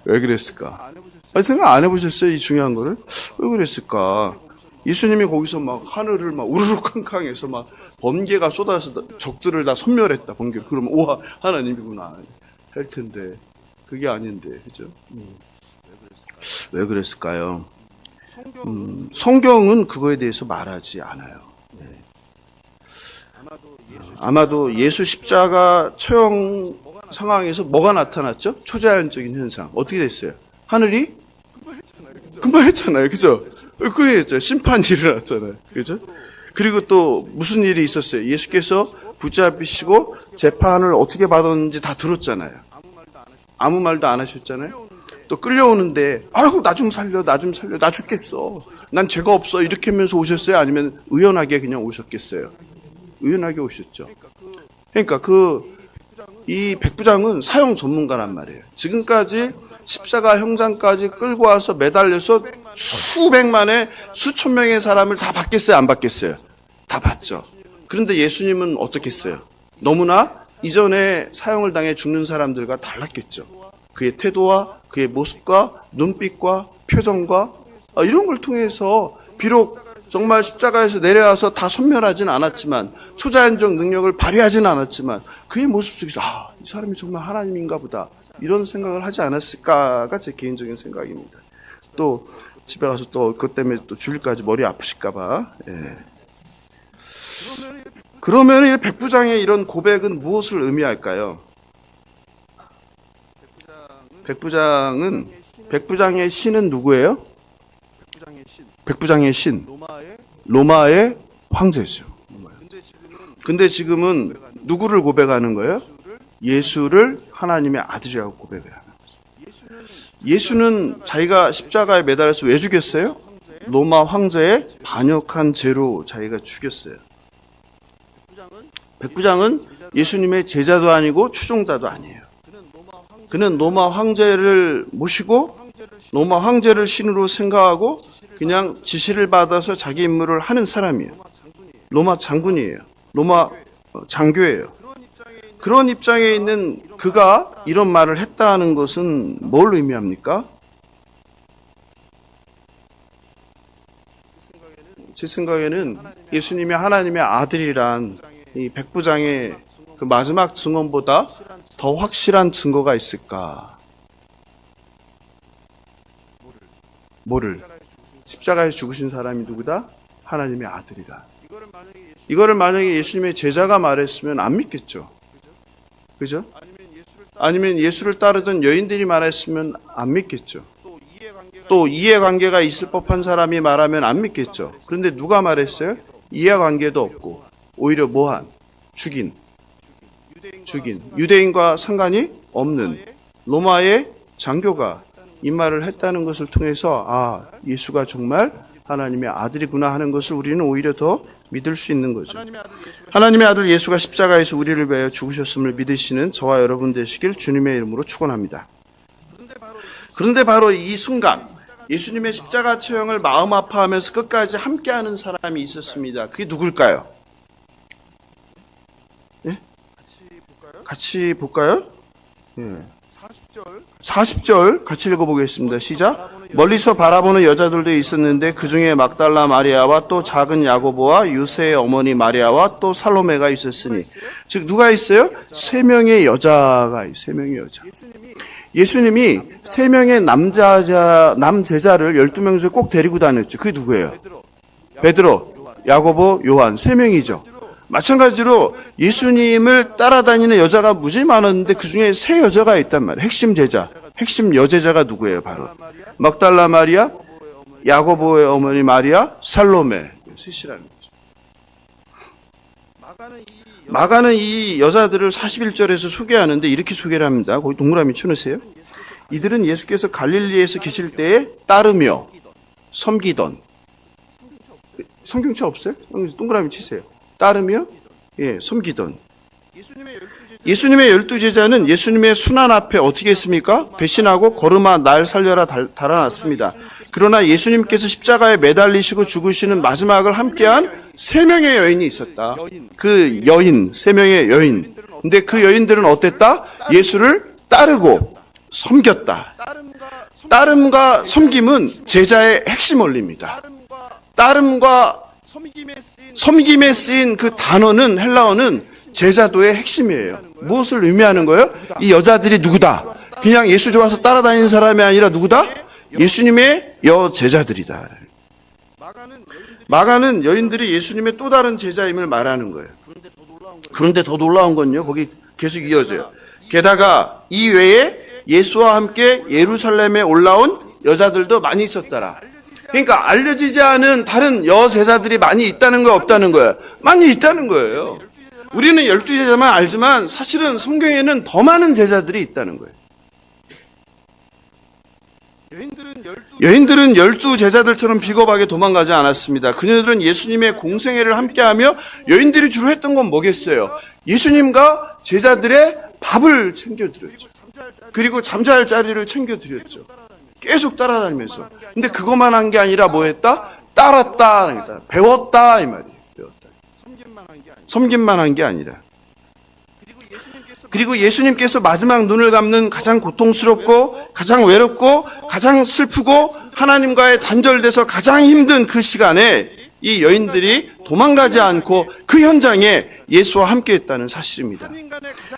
왜 그랬을까? 아니, 생각 안 해보셨어요? 이 중요한 거를? 왜 그랬을까? 예수님이 거기서 막 하늘을 막 우르르캉캉해서 막 번개가 쏟아서 적들을 다 소멸했다. 번개. 그러면 우와 하나님이구나 할 텐데 그게 아닌데 그죠? 왜 그랬을까요? 성경은 그거에 대해서 말하지 않아요. 네. 아마도 예수 십자가 처형 상황에서 뭐가 나타났죠? 초자연적인 현상. 어떻게 됐어요? 하늘이 금방 했잖아요. 그죠? 그게 했죠. 심판이 일어났잖아요. 그죠? 그리고 또 무슨 일이 있었어요? 예수께서 붙잡히시고 재판을 어떻게 받았는지 다 들었잖아요. 아무 말도 안 하셨잖아요. 또 끌려오는데 아이고 나 좀 살려 나 죽겠어. 난 죄가 없어. 이렇게 하면서 오셨어요? 아니면 의연하게 그냥 오셨겠어요? 의연하게 오셨죠. 그러니까 이 백부장은 사형 전문가란 말이에요. 지금까지 십자가 형장까지 끌고 와서 매달려서 수백만의 수천 명의 사람을 다 받겠어요? 안 받겠어요? 다 받죠. 그런데 예수님은 어떻게 했어요? 너무나 이전에 사형을 당해 죽는 사람들과 달랐겠죠. 그의 태도와 그의 모습과 눈빛과 표정과 이런 걸 통해서 비록 정말 십자가에서 내려와서 다 섬멸하진 않았지만 초자연적 능력을 발휘하진 않았지만 그의 모습 속에서 이 사람이 정말 하나님인가 보다 이런 생각을 하지 않았을까가 제 개인적인 생각입니다. 또 집에 가서 또 그것 때문에 또 주일까지 머리 아프실까 봐. 예. 그러면 이 백부장의 이런 고백은 무엇을 의미할까요? 백부장의 신은 누구예요? 백부장의 신. 로마의 황제죠. 근데 지금은 누구를 고백하는 거예요? 예수를 하나님의 아들이라고 고백을 하는 거죠. 예수는 자기가 십자가에 매달려서 왜 죽였어요? 로마 황제의 반역한 죄로 자기가 죽였어요. 백부장은 예수님의 제자도 아니고 추종자도 아니에요. 그는 로마 황제를 모시고 로마 황제를 신으로 생각하고 그냥 지시를 받아서 자기 임무를 하는 사람이에요. 로마 장군이에요. 로마 장교예요. 그런 입장에 있는 그가 이런 말을 했다는 것은 뭘 의미합니까? 제 생각에는 예수님이 하나님의 아들이란 이 백부장의 그 마지막 증언보다 더 확실한 증거가 있을까? 뭐를? 십자가에 죽으신 사람이 누구다? 하나님의 아들이다. 이거를 만약에 예수님의 제자가 말했으면 안 믿겠죠. 그죠? 아니면 예수를 따르던 여인들이 말했으면 안 믿겠죠. 또 이해관계가 있을 법한 사람이 말하면 안 믿겠죠. 그런데 누가 말했어요? 이해관계도 없고 오히려 뭐한? 죽인. 유대인과 상관이 없는 로마의 장교가 이 말을 했다는 것을 통해서 예수가 정말 하나님의 아들이구나 하는 것을 우리는 오히려 더 믿을 수 있는 거죠. 하나님의 아들 예수가 십자가에서 우리를 위하여 죽으셨음을 믿으시는 저와 여러분 되시길 주님의 이름으로 축원합니다. 그런데 바로 이 순간 예수님의 십자가 처형을 마음 아파하면서 끝까지 함께하는 사람이 있었습니다. 그게 누굴까요? 예? 같이 볼까요? 예. 40절 같이 읽어보겠습니다. 시작. 멀리서 바라보는 여자들도 있었는데 그 중에 막달라 마리아와 또 작은 야고보와 유세의 어머니 마리아와 또 살로메가 있었으니, 즉 누가 있어요? 3명의 여자가 있어요. 3명의 여자. 예수님이 3명의 남제자를 12명 중에 꼭 데리고 다녔죠. 그게 누구예요? 베드로, 야고보, 요한. 3명이죠. 마찬가지로 예수님을 따라다니는 여자가 무지 많았는데 그 중에 3 여자가 있단 말이에요. 핵심 제자, 핵심 여제자가 누구예요? 바로 막달라 마리아, 야고보의 어머니 마리아, 살로메. 셋이라는 거죠. 마가는 이 여자들을 41절에서 소개하는데 이렇게 소개를 합니다. 거기 동그라미 쳐놓으세요. 이들은 예수께서 갈릴리에서 계실 때에 따르며 섬기던. 성경책 없어요? 동그라미 치세요. 따르며 섬기던. 예수님의 12제자는 예수님의 순환 앞에 어떻게 했습니까? 배신하고 걸음아 날 살려라 달아났습니다. 그러나 예수님께서 십자가에 매달리시고 죽으시는 마지막을 함께한 3명의 여인이 있었다. 그 여인, 3명의 여인. 근데 그 여인들은 어땠다? 예수를 따르고 섬겼다. 따름과 섬김은 제자의 핵심 원리입니다. 따름과 섬김에 쓰인 그 단어는, 헬라어는 제자도의 핵심이에요. 무엇을 의미하는 거예요? 이 여자들이 누구다? 그냥 예수 좋아서 따라다니는 사람이 아니라 누구다? 예수님의 여제자들이다. 마가는 여인들이 예수님의 또 다른 제자임을 말하는 거예요. 그런데 더 놀라운 건요, 거기 계속 이어져요. 게다가 이 외에 예수와 함께 예루살렘에 올라온 여자들도 많이 있었더라. 그러니까 알려지지 않은 다른 여제자들이 많이 있다는 거야, 없다는 거야? 많이 있다는 거예요. 우리는 12제자만 알지만 사실은 성경에는 더 많은 제자들이 있다는 거예요. 여인들은 12제자들처럼 비겁하게 도망가지 않았습니다. 그녀들은 예수님의 공생애를 함께하며, 여인들이 주로 했던 건 뭐겠어요? 예수님과 제자들의 밥을 챙겨드렸죠. 그리고 잠잘 자리를 챙겨드렸죠. 계속 따라다니면서. 근데 그것만 한 게 아니라 뭐 했다? 따랐다. 배웠다. 이 말이에요. 배웠다. 섬김만 한 게 아니라. 그리고 예수님께서 마지막 눈을 감는 가장 고통스럽고 가장 외롭고 가장 슬프고 하나님과의 단절돼서 가장 힘든 그 시간에 이 여인들이 도망가지 않고 그 현장에 예수와 함께했다는 사실입니다.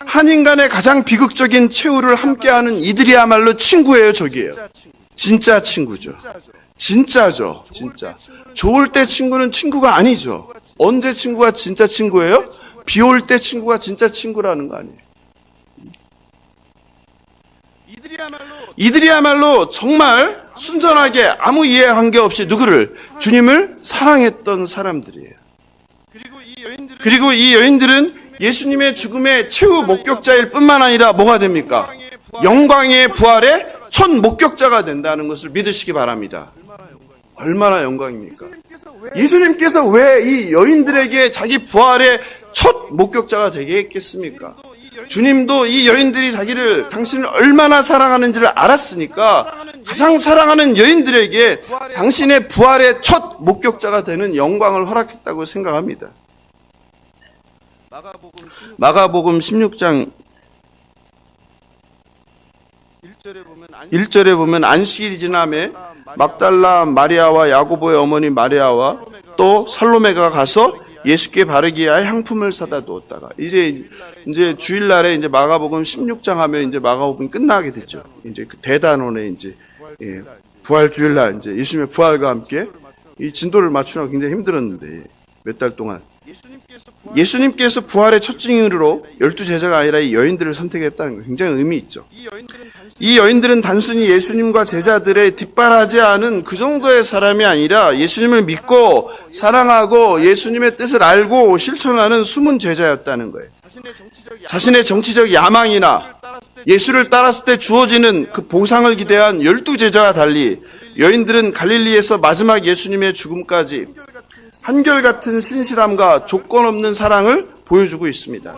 한 인간의 가장 비극적인 최후를 함께하는 이들이야말로 친구예요. 저기예요. 진짜 친구죠. 진짜죠. 진짜. 좋을 때 친구는 친구가 아니죠. 언제 친구가 진짜 친구예요? 비 올 때 친구가 진짜 친구라는 거 아니에요. 이들이야말로 정말 순전하게 아무 이해 관계 없이 누구를? 주님을 사랑했던 사람들이에요. 그리고 이 여인들은 예수님의 죽음의 최후 목격자일 뿐만 아니라 뭐가 됩니까? 영광의 부활의 첫 목격자가 된다는 것을 믿으시기 바랍니다. 얼마나 영광입니까? 예수님께서 왜 이 여인들에게 자기 부활의 첫 목격자가 되게 했겠습니까? 주님도 이 여인들이 당신을 얼마나 사랑하는지를 알았으니까 가장 사랑하는 여인들에게 당신의 부활의 첫 목격자가 되는 영광을 허락했다고 생각합니다. 마가복음 16장 1절에 보면 안식일이 지남에 막달라 마리아와 야고보의 어머니 마리아와 또 살로메가 가서 예수께 바르기 위하여 향품을 사다 두었다가, 이제 주일날에 이제 마가복음 16장 하면 이제 마가복음이 끝나게 됐죠. 이제 그 대단원에 이제 부활 주일날 이제 예수님의 부활과 함께 이 진도를 맞추느라 굉장히 힘들었는데 몇 달 동안 예수님께서 부활의 첫 증인으로 12제자가 아니라 이 여인들을 선택했다는 거 굉장히 의미 있죠. 이 여인들은 단순히 예수님과 제자들의 뒷바라지 않은 그 정도의 사람이 아니라 예수님을 믿고 사랑하고 예수님의 뜻을 알고 실천하는 숨은 제자였다는 거예요. 자신의 정치적 야망이나 예수를 따랐을 때 주어지는 그 보상을 기대한 12제자와 달리 여인들은 갈릴리에서 마지막 예수님의 죽음까지 한결같은 신실함과 조건 없는 사랑을 보여주고 있습니다.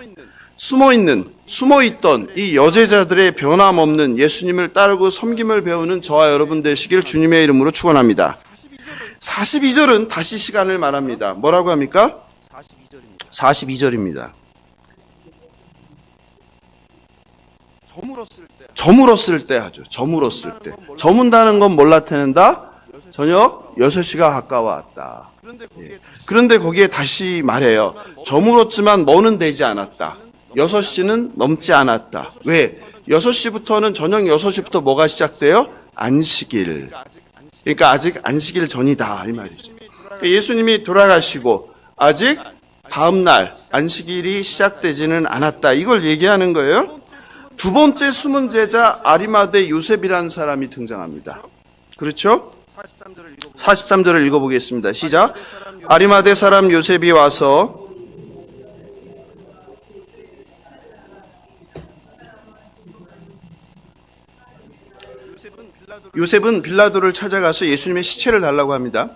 숨어있는 숨어있던 이 여제자들의 변함없는 예수님을 따르고 섬김을 배우는 저와 여러분 되시길 주님의 이름으로 축원합니다. 42절은 다시 시간을 말합니다. 뭐라고 합니까? 42절입니다. 저물었을 때 하죠. 저물었을 때. 저문다는 건 뭘 나타낸다? 저녁 6시가 가까워왔다. 그런데 거기에 다시 말해요. 저물었지만 뭐는 되지 않았다. 6시는 넘지 않았다. 왜? 6시부터는 저녁 6시부터 뭐가 시작돼요? 안식일. 그러니까 아직 안식일 전이다 이 말이죠. 예수님이 돌아가시고 아직 다음 날 안식일이 시작되지는 않았다. 이걸 얘기하는 거예요. 두 번째 숨은 제자 아리마대 요셉이라는 사람이 등장합니다. 그렇죠? 43절을 읽어보겠습니다. 시작. 아리마대 사람 요셉이 와서 요셉은 빌라도를 찾아가서 예수님의 시체를 달라고 합니다.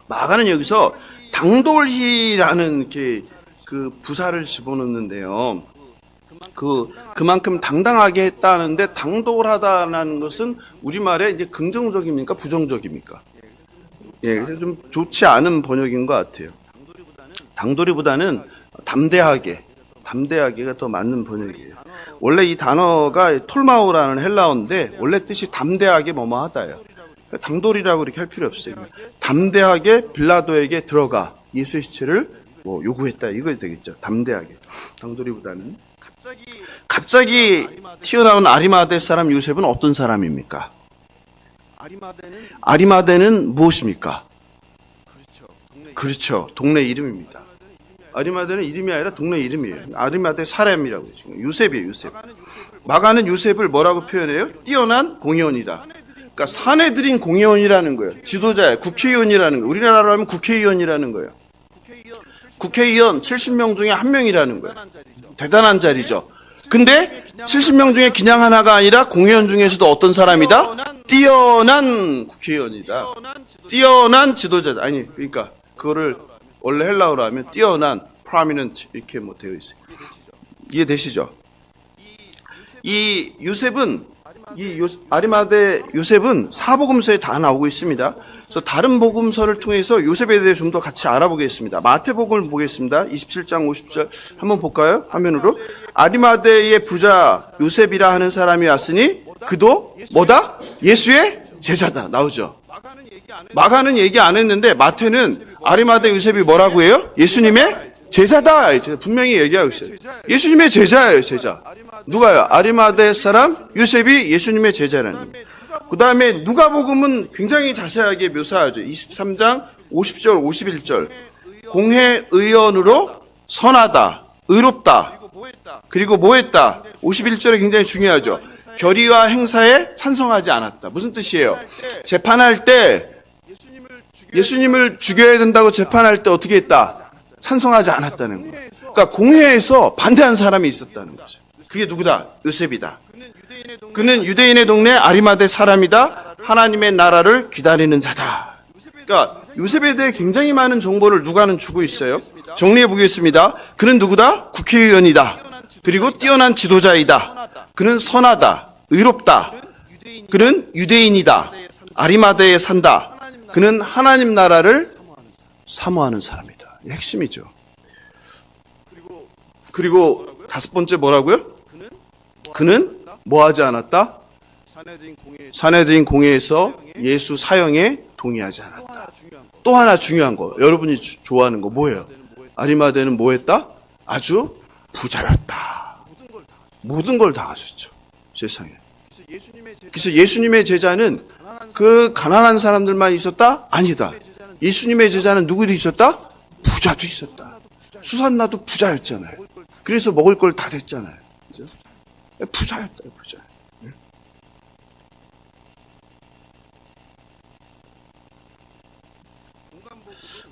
마가는 여기서 당돌이라는 그 부사를 집어넣는데요. 그만큼 당당하게 했다는데 당돌하다는 것은 우리말에 이제 긍정적입니까? 부정적입니까? 예, 그래서 좀 좋지 않은 번역인 것 같아요. 당돌이보다는 담대하게가 더 맞는 번역이에요. 원래 이 단어가 톨마오라는 헬라어인데 원래 뜻이 담대하게 뭐뭐하다예요. 당돌이라고 이렇게 할 필요 없어요. 담대하게 빌라도에게 들어가 예수의 시체를 요구했다 이거 되겠죠. 담대하게. 당돌이보다는. 갑자기 튀어나온 아리마대 사람 요셉은 어떤 사람입니까? 아리마대는 무엇입니까? 그렇죠. 동네 이름입니다. 아리마대는 이름이 아니라 동네 이름이에요. 아리마대 사람이라고 해요. 요셉이에요. 요셉. 마가는 요셉을 뭐라고 표현해요? 뛰어난 공의원이다. 그러니까 사내들인 공의원이라는 거예요. 지도자예요. 국회의원이라는 거예요. 우리나라로 하면 국회의원이라는 거예요. 국회의원 70명 중에 한 명이라는 거예요. 대단한 자리죠. 근데 70명 중에 그냥 하나가 아니라 공의원 중에서도 어떤 사람이다? 뛰어난 국회의원이다. 뛰어난 지도자다. 아니, 그러니까 그거를 원래 헬라어로 하면 뛰어난 prominent 이렇게 되어 있어요. 이해되시죠? 이 요셉은 아리마대 요셉은 사복음서에 다 나오고 있습니다. 그래서 다른 복음서를 통해서 요셉에 대해 좀 더 같이 알아보겠습니다. 마태복음을 보겠습니다. 27장 50절 한번 볼까요? 화면으로. 아리마대의 부자 요셉이라 하는 사람이 왔으니 그도 뭐다? 예수의 제자다. 나오죠. 마가는 얘기 안 했는데 마태는 아리마대 요셉이 뭐라고 해요? 예수님의 제자다. 분명히 얘기하고 있어요. 예수님의 제자예요. 제자. 누가요? 아리마대 사람 요셉이 예수님의 제자라는 거예요. 그 다음에 누가복음은 굉장히 자세하게 묘사하죠. 23장 50절 51절. 공회의원으로 선하다. 의롭다. 그리고 뭐했다. 51절에 굉장히 중요하죠. 결의와 행사에 찬성하지 않았다. 무슨 뜻이에요? 재판할 때 예수님을 죽여야 된다고 재판할 때 어떻게 했다? 찬성하지 않았다는 거예요. 그러니까 공회에서 반대한 사람이 있었다는 거죠. 그게 누구다? 요셉이다. 그는 유대인의 동네 아리마대 사람이다. 하나님의 나라를 기다리는 자다. 그러니까 요셉에 대해 굉장히 많은 정보를 누가는 주고 있어요. 정리해 보겠습니다. 그는 누구다? 국회의원이다. 그리고 뛰어난 지도자이다. 그는 선하다. 의롭다. 그는 유대인이다. 아리마대에 산다. 그는 하나님 나라를 사모하는 사람이다. 핵심이죠. 그리고 다섯 번째 뭐라고요? 그는 뭐 하지 않았다? 사내들인 공회에서 예수 사형에 동의하지 않았다. 또 하나 중요한 거, 여러분이 좋아하는 거 뭐예요? 아리마대는 뭐 했다? 아주 부자였다. 모든 걸 다 하셨죠. 세상에. 그래서 예수님의 제자는 그 가난한 사람들만 있었다? 아니다. 예수님의 제자는 누구도 있었다? 부자도 있었다. 수산나도 부자였잖아요. 그래서 먹을 걸 다 됐잖아요. 그죠? 부자였다, 부자.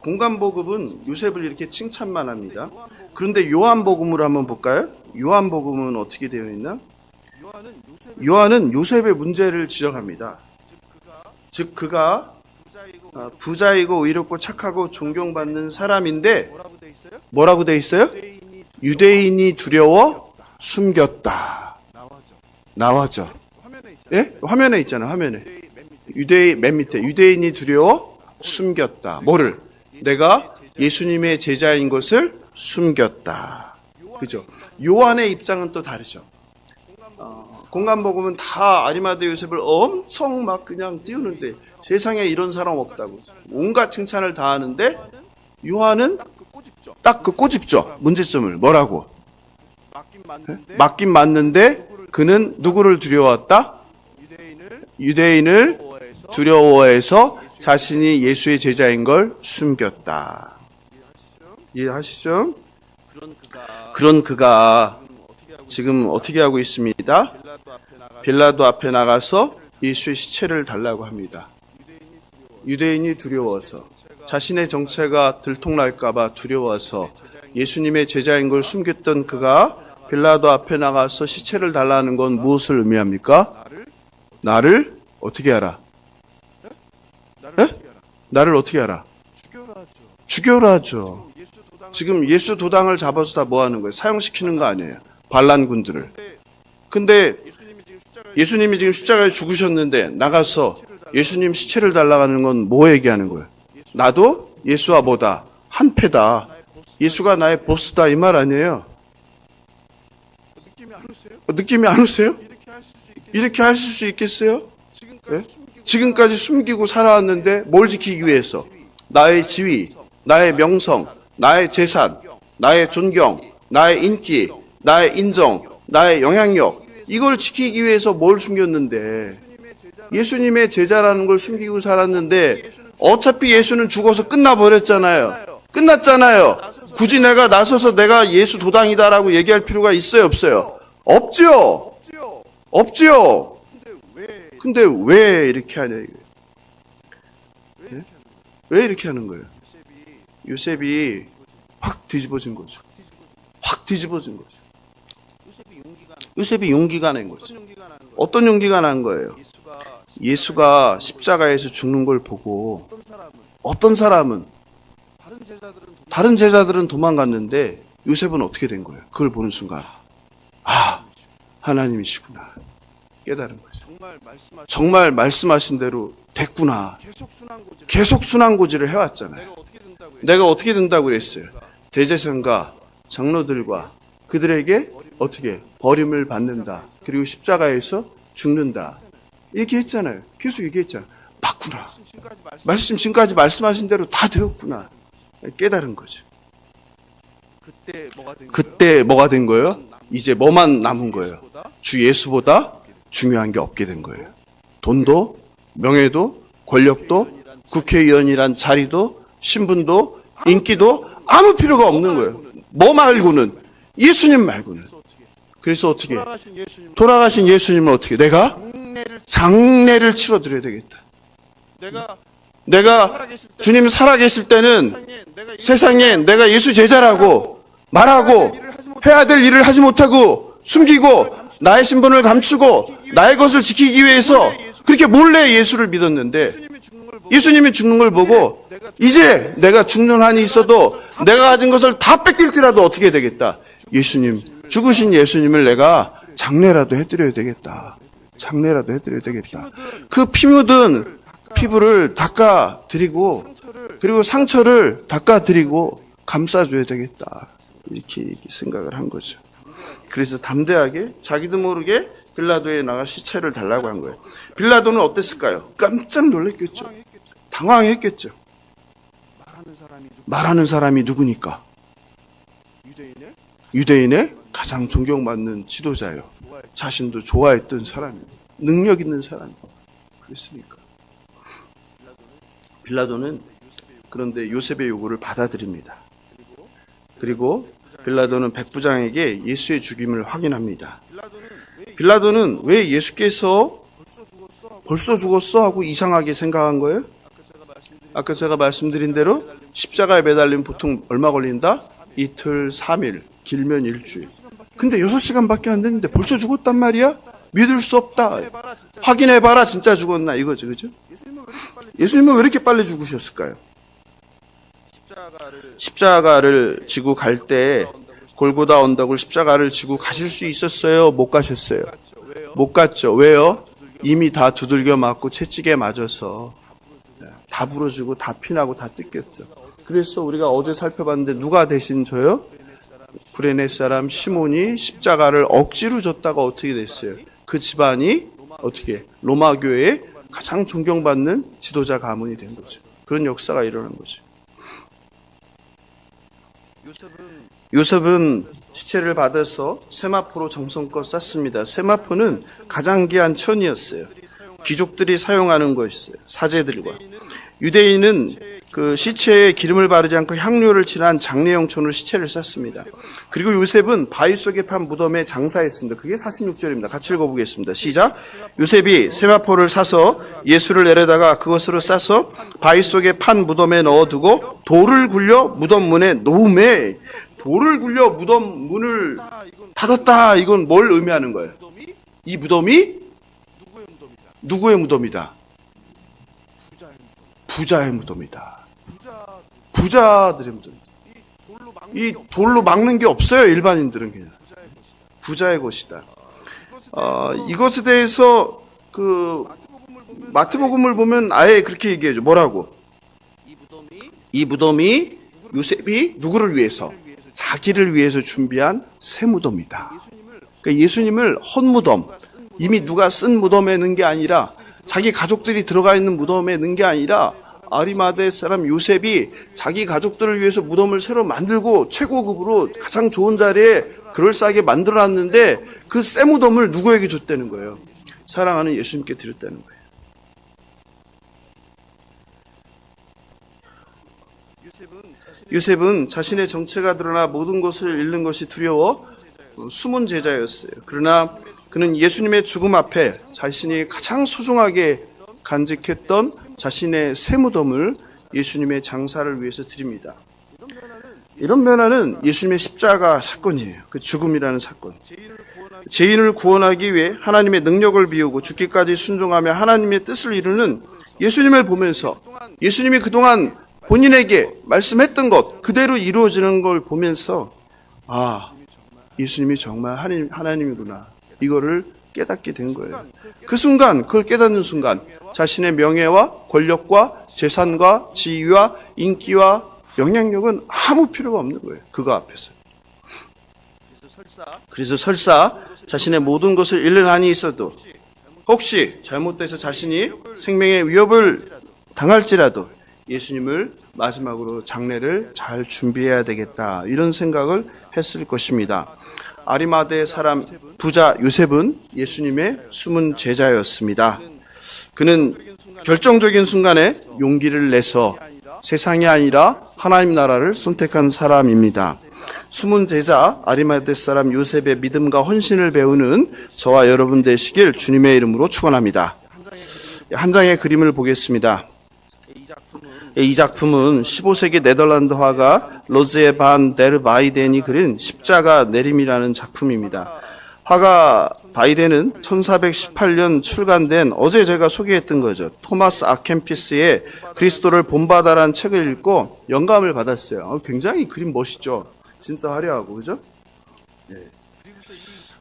공간복음은 요셉을 이렇게 칭찬만 합니다. 그런데 요한복음으로 한번 볼까요? 요한복음은 어떻게 되어 있나? 요한은 요셉의 문제를 지적합니다. 즉 그가 부자이고 의롭고 착하고 존경받는 사람인데 뭐라고 돼 있어요? 유대인이 두려워 숨겼다. 나와죠. 예? 화면에 있잖아, 화면에. 유대인, 맨 밑에. 유대인이 두려워 숨겼다. 뭐를? 내가 예수님의 제자인 것을 숨겼다. 그죠? 요한의 입장은 또 다르죠. 공간복음은 다 아리마대 요셉을 엄청 막 그냥 띄우는데 세상에 이런 사람 없다고 온갖 칭찬을 다 하는데 요한은 딱 그 꼬집죠. 문제점을. 뭐라고? 맞긴 맞는데 그는 누구를 두려워했다? 유대인을 두려워해서 자신이 예수의 제자인 걸 숨겼다. 이해하시죠? 그런 그가 지금 어떻게 하고 있습니다? 빌라도 앞에 나가서 예수의 시체를 달라고 합니다. 유대인이 두려워서, 자신의 정체가 들통날까봐 두려워서 예수님의 제자인 걸 숨겼던 그가 빌라도 앞에 나가서 시체를 달라는 건 무엇을 의미합니까? 나를 어떻게 알아? 나를 어떻게 알아? 죽여라죠. 지금 예수 도당을 잡아서 다 뭐 하는 거예요? 사형시키는 거 아니에요? 반란군들을. 근데 예수님이 지금 십자가에 죽으셨는데 나가서 예수님 시체를 달라가는 건 뭐 얘기하는 거예요? 나도 예수와 뭐다? 한패다. 예수가 나의 보스다 이 말 아니에요? 느낌이 안 오세요? 이렇게 하실 수 있겠어요? 네? 지금까지 숨기고 살아왔는데 뭘 지키기 위해서? 나의 지위, 나의 명성, 나의 재산, 나의 존경, 나의 인기, 나의 인정, 나의 영향력 이걸 지키기 위해서 뭘 숨겼는데 예수님의 제자라는 걸 숨기고 살았는데 어차피 예수는 죽어서 끝나버렸잖아요. 끝났잖아요. 굳이 내가 나서서 내가 예수 도당이다라고 얘기할 필요가 있어요, 없어요? 없죠. 없죠. 근데 왜 이렇게 하냐 이거예요. 네? 왜 이렇게 하는 거예요? 요셉이 확 뒤집어진 거죠. 확 뒤집어진 거죠. 요셉이 용기가 난 거죠. 어떤 용기가 난 거예요? 예수가 십자가에서 죽는 걸 보고 어떤 사람은 다른 제자들은 도망갔는데 요셉은 어떻게 된 거예요? 그걸 보는 순간 하나님이시구나 깨달은 거죠. 정말 말씀하신 대로 됐구나. 계속 순환고지를 해왔잖아요. 내가 어떻게 된다고 그랬어요? 대제사장과 장로들과 그들에게 어떻게 버림을 받는다. 그리고 십자가에서 죽는다. 얘기했잖아요. 계속 얘기했잖아요. 맞구나. 지금까지 말씀하신 대로 다 되었구나. 깨달은 거죠. 그때 뭐가 된 거예요? 이제 뭐만 남은 거예요? 주 예수보다 중요한 게 없게 된 거예요. 돈도, 명예도, 권력도, 국회의원이란 자리도, 신분도, 인기도 아무 필요가 없는 거예요. 뭐 말고는, 예수님 말고는. 그래서 어떻게? 돌아가신 예수님을 어떻게? 내가 장례를 치러드려야 되겠다. 내가 주님 살아계실 때는 세상에 내가 예수 제자라고 말하고 해야 될 일을 하지 못하고 숨기고 나의 신분을 감추고 나의 것을 지키기 위해서 그렇게 몰래 예수를 믿었는데 예수님이 죽는 걸 보고 이제 내가 죽는 한이 있어도 내가 가진 것을 다 뺏길지라도 어떻게 되겠다. 예수님, 죽으신 예수님을 내가 장례라도 해드려야 되겠다. 장례라도 해드려야 되겠다. 그 피 묻은 피부를 닦아드리고 그리고 상처를 닦아드리고 감싸줘야 되겠다. 이렇게 생각을 한 거죠. 그래서 담대하게 자기도 모르게 빌라도에 나가 시체를 달라고 한 거예요. 빌라도는 어땠을까요? 깜짝 놀랐겠죠. 당황했겠죠. 말하는 사람이 누구니까? 유대인의 가장 존경받는 지도자예요. 자신도 좋아했던 사람이에요. 능력 있는 사람이에요. 그랬으니까. 빌라도는 그런데 요셉의 요구를 받아들입니다. 그리고 빌라도는 백부장에게 예수의 죽임을 확인합니다. 빌라도는 왜 예수께서 벌써 죽었어? 하고 이상하게 생각한 거예요? 아까 제가 말씀드린 대로 십자가에 매달리면 보통 얼마 걸린다? 이틀, 3일, 길면 일주일. 근데 6시간밖에 안 됐는데 벌써 죽었단 말이야? 믿을 수 없다. 확인해봐라 진짜 죽었나 이거죠. 그죠? 예수님은 왜 이렇게 빨리 죽으셨을까요? 십자가를 지고 갈 때 골고다 언덕을 십자가를 지고 가실 수 있었어요? 못 가셨어요? 못 갔죠. 왜요? 이미 다 두들겨 맞고 채찍에 맞아서 다 부러지고 다 피나고 다 뜯겼죠. 그래서 우리가 어제 살펴봤는데 누가 대신 져요? 구레네 사람 시몬이 십자가를 억지로 졌다가 어떻게 됐어요? 그 집안이 어떻게 로마 교회의 가장 존경받는 지도자 가문이 된 거죠. 그런 역사가 일어난 거죠. 요셉은 시체를 받아서 세마포로 정성껏 쌌습니다. 세마포는 가장 귀한 천이었어요. 귀족들이 사용하는 것이었어요. 사제들과. 유대인은 그 시체에 기름을 바르지 않고 향료를 칠한 장례용천으로 시체를 쌌습니다. 그리고 요셉은 바위 속에 판 무덤에 장사했습니다. 그게 46절입니다. 같이 읽어보겠습니다. 시작. 요셉이 세마포를 사서 예수를 내려다가 그것으로 싸서 바위 속에 판 무덤에 넣어두고 돌을 굴려 무덤 문에 놓음에 돌을 굴려 무덤 문을 닫았다. 이건 뭘 의미하는 거예요? 이 무덤이 누구의 무덤이다? 부자의 무덤이다. 부자들의 무덤이다. 이 돌로 막는 게 없어요. 일반인들은 그냥 부자의 곳이다. 이것에 대해서 그 마태복음을 보면 아예 그렇게 얘기해줘. 뭐라고? 이 무덤이 요셉이 누구를 위해서? 자기를 위해서 준비한 새 무덤이다. 그러니까 예수님을 헛무덤, 이미 누가 쓴 무덤에 넣은 게 아니라 자기 가족들이 들어가 있는 무덤에 넣은 게 아니라 아리마대 사람 요셉이 자기 가족들을 위해서 무덤을 새로 만들고 최고급으로 가장 좋은 자리에 그럴싸하게 만들어놨는데 그 새 무덤을 누구에게 줬다는 거예요? 사랑하는 예수님께 드렸다는 거예요. 요셉은 자신의 정체가 드러나 모든 것을 잃는 것이 두려워 숨은 제자였어요. 그러나 그는 예수님의 죽음 앞에 자신이 가장 소중하게 간직했던 자신의 새 무덤을 예수님의 장사를 위해서 드립니다. 이런 변화는 예수님의 십자가 사건이에요. 그 죽음이라는 사건. 죄인을 구원하기 위해 하나님의 능력을 비우고 죽기까지 순종하며 하나님의 뜻을 이루는 예수님을 보면서 예수님이 그동안 본인에게 말씀했던 것 그대로 이루어지는 걸 보면서 아, 예수님이 정말 하나님이구나. 이거를 깨닫게 된 거예요. 그 순간, 그걸 깨닫는 순간 자신의 명예와 권력과 재산과 지위와 인기와 영향력은 아무 필요가 없는 거예요. 그거 앞에서. 그래서 설사 자신의 모든 것을 잃는 한이 있어도 혹시 잘못돼서 자신이 생명의 위협을 당할지라도 예수님을 마지막으로 장례를 잘 준비해야 되겠다. 이런 생각을 했을 것입니다. 아리마대 사람 부자 요셉은 예수님의 숨은 제자였습니다. 그는 결정적인 순간에 용기를 내서 세상이 아니라 하나님 나라를 선택한 사람입니다. 숨은 제자 아리마대 사람 요셉의 믿음과 헌신을 배우는 저와 여러분 되시길 주님의 이름으로 축원합니다. 한 장의 그림을 보겠습니다. 이 작품은 15세기 네덜란드 화가 로제 반 데르 바이덴이 그린 십자가 내림이라는 작품입니다. 화가 바이덴은 1418년 출간된 어제 제가 소개했던 거죠. 토마스 아켄피스의 그리스도를 본받아라는 책을 읽고 영감을 받았어요. 굉장히 그림 멋있죠. 진짜 화려하고 그죠? 네.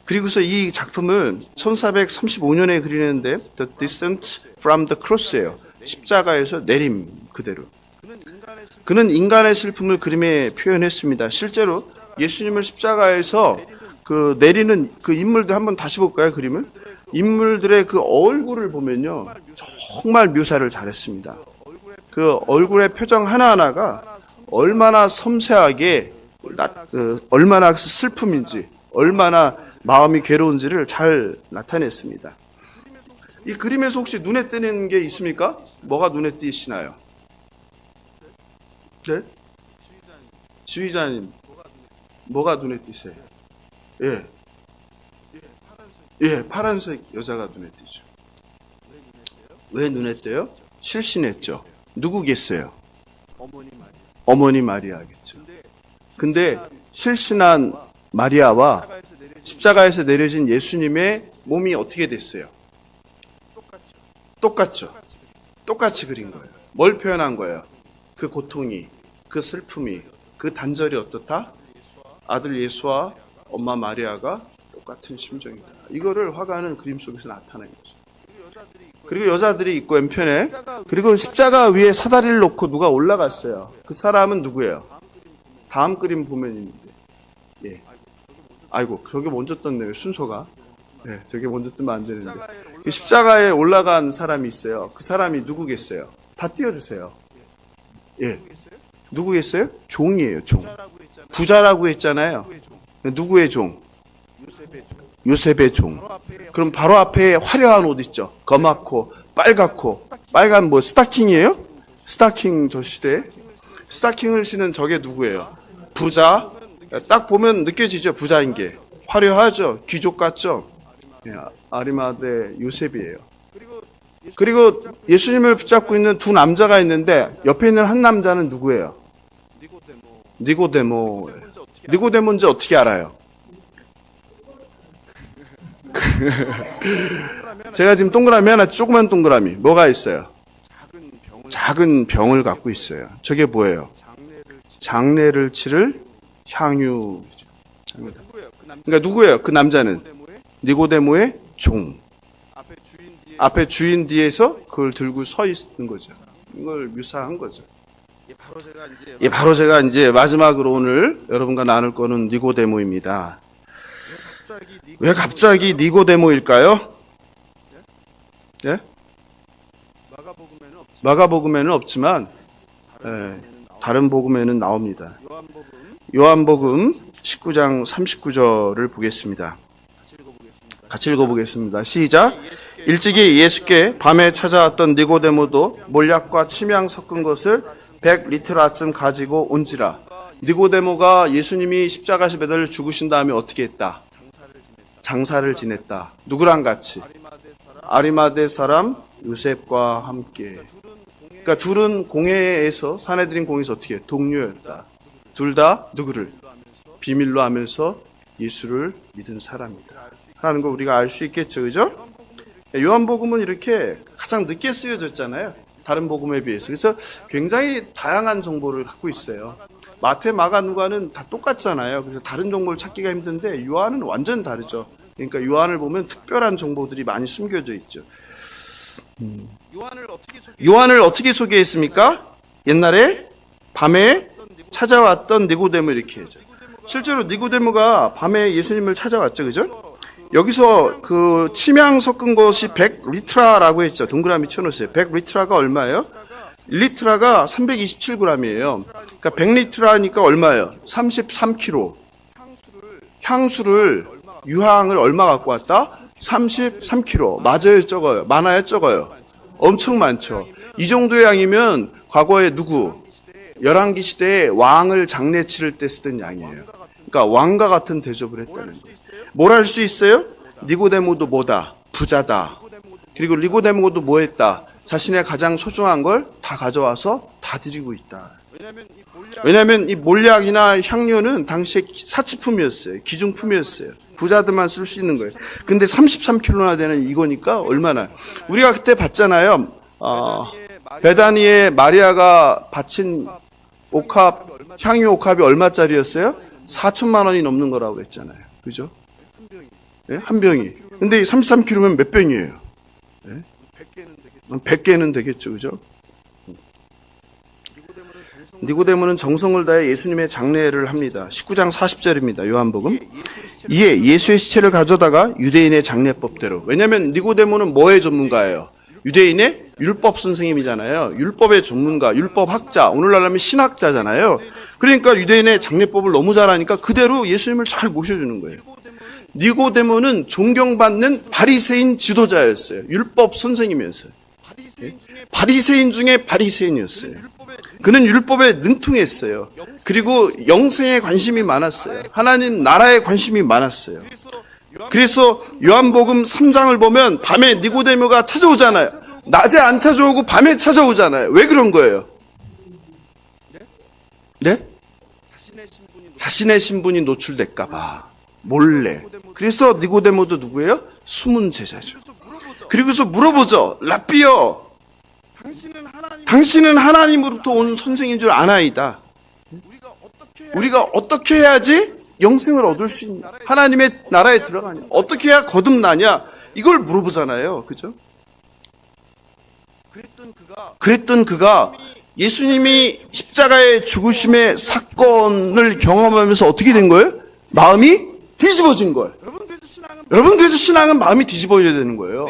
그리고서 이 작품을 1435년에 그리는데 The Descent from the Cross예요. 십자가에서 내림 그대로. 그는 인간의 슬픔을 그림에 표현했습니다. 실제로 예수님을 십자가에서 그 내리는 그 인물들 한번 다시 볼까요? 그림을? 인물들의 그 얼굴을 보면요. 정말 묘사를 잘했습니다. 그 얼굴의 표정 하나하나가 얼마나 섬세하게 얼마나 슬픔인지 얼마나 마음이 괴로운지를 잘 나타냈습니다. 이 그림에서 혹시 눈에 띄는 게 있습니까? 뭐가 눈에 띄시나요? 네? 지휘자님, 뭐가 눈에 띄세요? 예. 예, 파란색 여자가 눈에 띄죠. 왜 눈에 띄어요? 실신했죠. 누구겠어요? 어머니 마리아겠죠. 근데 실신한 마리아와 십자가에서 내려진 예수님의 몸이 어떻게 됐어요? 똑같죠. 똑같이 그린 거예요. 뭘 표현한 거예요? 그 고통이, 그 슬픔이, 그 단절이 어떻다? 아들 예수와 엄마 마리아가 똑같은 심정이다. 이거를 화가는 그림 속에서 나타낸 거죠. 그리고 여자들이 있고 왼편에, 그리고 십자가 위에 사다리를 놓고 누가 올라갔어요. 그 사람은 누구예요? 다음 그림 보면 있는데, 예. 아이고, 저게 먼저 떴네요, 순서가. 네, 저게 먼저 뜨면 안 되는데. 그 십자가에 올라간 사람이 있어요. 그 사람이 누구겠어요? 다 띄워주세요. 예. 누구겠어요? 종이에요, 종. 부자라고 했잖아요. 누구의 종? 요셉의 종. 그럼 바로 앞에 화려한 옷 있죠. 검았고, 빨갛고, 빨간 뭐 스타킹이에요? 스타킹 저 시대에. 스타킹을 신은 저게 누구예요? 부자. 딱 보면 느껴지죠, 부자인 게. 화려하죠? 귀족 같죠? 예, 아리마대 요셉이에요. 그리고 예수님을 붙잡고 있는 두 남자가 있는데 옆에 있는 한 남자는 누구예요? 니고데모. 니고데모인지 어떻게 알아요? 제가 지금 동그라미 하나, 조그만 동그라미 뭐가 있어요? 작은 병을 갖고 있어요. 저게 뭐예요? 장례를 치를 향유. 그러니까 누구예요? 그 남자는 니고데모의 종. 앞에 주인 뒤에서 그걸 들고 서 있는 거죠. 이걸 묘사한 거죠. 예, 바로 제가 이제 마지막으로 오늘 여러분과 나눌 거는 니고데모입니다. 왜 갑자기 니고데모일까요? 예? 마가복음에는 없지만, 예, 다른 복음에는 나옵니다. 요한복음 19장 39절을 보겠습니다. 같이 읽어보겠습니다. 시작. 일찍이 예수께 밤에 찾아왔던 니고데모도 몰약과 침향 섞은 것을 100리트라쯤 가지고 온지라. 니고데모가 예수님이 십자가에서 매달려 죽으신 다음에 어떻게 했다? 장사를 지냈다. 누구랑 같이? 아리마대 사람 요셉과 함께. 그러니까 둘은 공회에서, 사내들인 공회에서 어떻게 해? 동료였다. 둘 다 누구를? 비밀로 하면서 예수를 믿은 사람이다 라는 거 우리가 알 수 있겠죠, 그죠? 요한복음은 이렇게 가장 늦게 쓰여졌잖아요, 다른 복음에 비해서. 그래서 굉장히 다양한 정보를 갖고 있어요. 마태, 마가, 누가는 다 똑같잖아요. 그래서 다른 정보를 찾기가 힘든데 요한은 완전 다르죠. 그러니까 요한을 보면 특별한 정보들이 많이 숨겨져 있죠. 요한을 어떻게 소개했습니까? 옛날에 밤에 찾아왔던 니고데모 이렇게 하죠. 실제로 니고데모가 밤에 예수님을 찾아왔죠, 그죠? 여기서 그 침향 섞은 것이 100리트라라고 했죠. 동그라미 쳐놓으세요. 100리트라가 얼마예요? 1리트라가 327g이에요. 그러니까 100리트라니까 얼마예요? 33kg. 향수를, 유황을 얼마 갖고 왔다? 33kg. 맞아요, 적어요? 많아요, 적어요? 엄청 많죠. 이 정도의 양이면 과거에 누구? 열왕기 시대에 왕을 장례 치를 때 쓰던 양이에요. 그러니까 왕과 같은 대접을 했다는 거예요. 뭘 할 수 있어요? 니고데모도 뭐다? 부자다. 그리고 니고데모도 뭐 했다? 자신의 가장 소중한 걸 다 가져와서 다 드리고 있다. 왜냐하면 이 몰약이나 향료는 당시에 사치품이었어요. 기중품이었어요. 부자들만 쓸 수 있는 거예요. 근데 33kg나 되는 이거니까 얼마나. 우리가 그때 봤잖아요. 베다니에 마리아가 바친 옥합, 향유 옥합이 얼마짜리였어요? 4천만 원이 넘는 거라고 했잖아요. 그죠? 네? 한 병이. 근데 33kg면 몇 병이에요? 네? 100개는 되겠죠. 그죠? 니고데모는 정성을 다해 예수님의 장례를 합니다. 19장 40절입니다. 요한복음. 이에 예수의 시체를 가져다가 유대인의 장례법대로. 왜냐하면 니고데모는 뭐의 전문가예요? 유대인의 율법 선생님이잖아요. 율법의 전문가, 율법학자, 오늘날 하면 신학자잖아요. 그러니까 유대인의 장례법을 너무 잘하니까 그대로 예수님을 잘 모셔주는 거예요. 니고데모는 존경받는 바리새인 지도자였어요. 율법 선생님이었어요. 바리새인 중에 바리새인이었어요. 그는 율법에 능통했어요. 그리고 영생에 관심이 많았어요. 하나님 나라에 관심이 많았어요. 그래서 요한복음 3장을 보면 밤에 니고데모가 찾아오잖아요. 낮에 안 찾아오고 밤에 찾아오잖아요. 왜 그런 거예요? 네? 자신의 신분이 노출될까 봐 몰래. 그래서 니고데모도 누구예요? 숨은 제자죠. 그리고서 물어보죠. 라삐여, 당신은 하나님으로부터 온 선생인 줄 아나이다. 우리가 어떻게 해야지 영생을 얻을 수 있냐? 하나님의 나라에 들어가냐? 어떻게 해야 거듭나냐? 이걸 물어보잖아요. 그죠? 그랬던 그가 예수님이 십자가의 죽으심의 사건을 경험하면서 어떻게 된 거예요? 마음이 뒤집어진 거예요. 여러분, 그래서 신앙은 마음이 뒤집어져야 되는 거예요.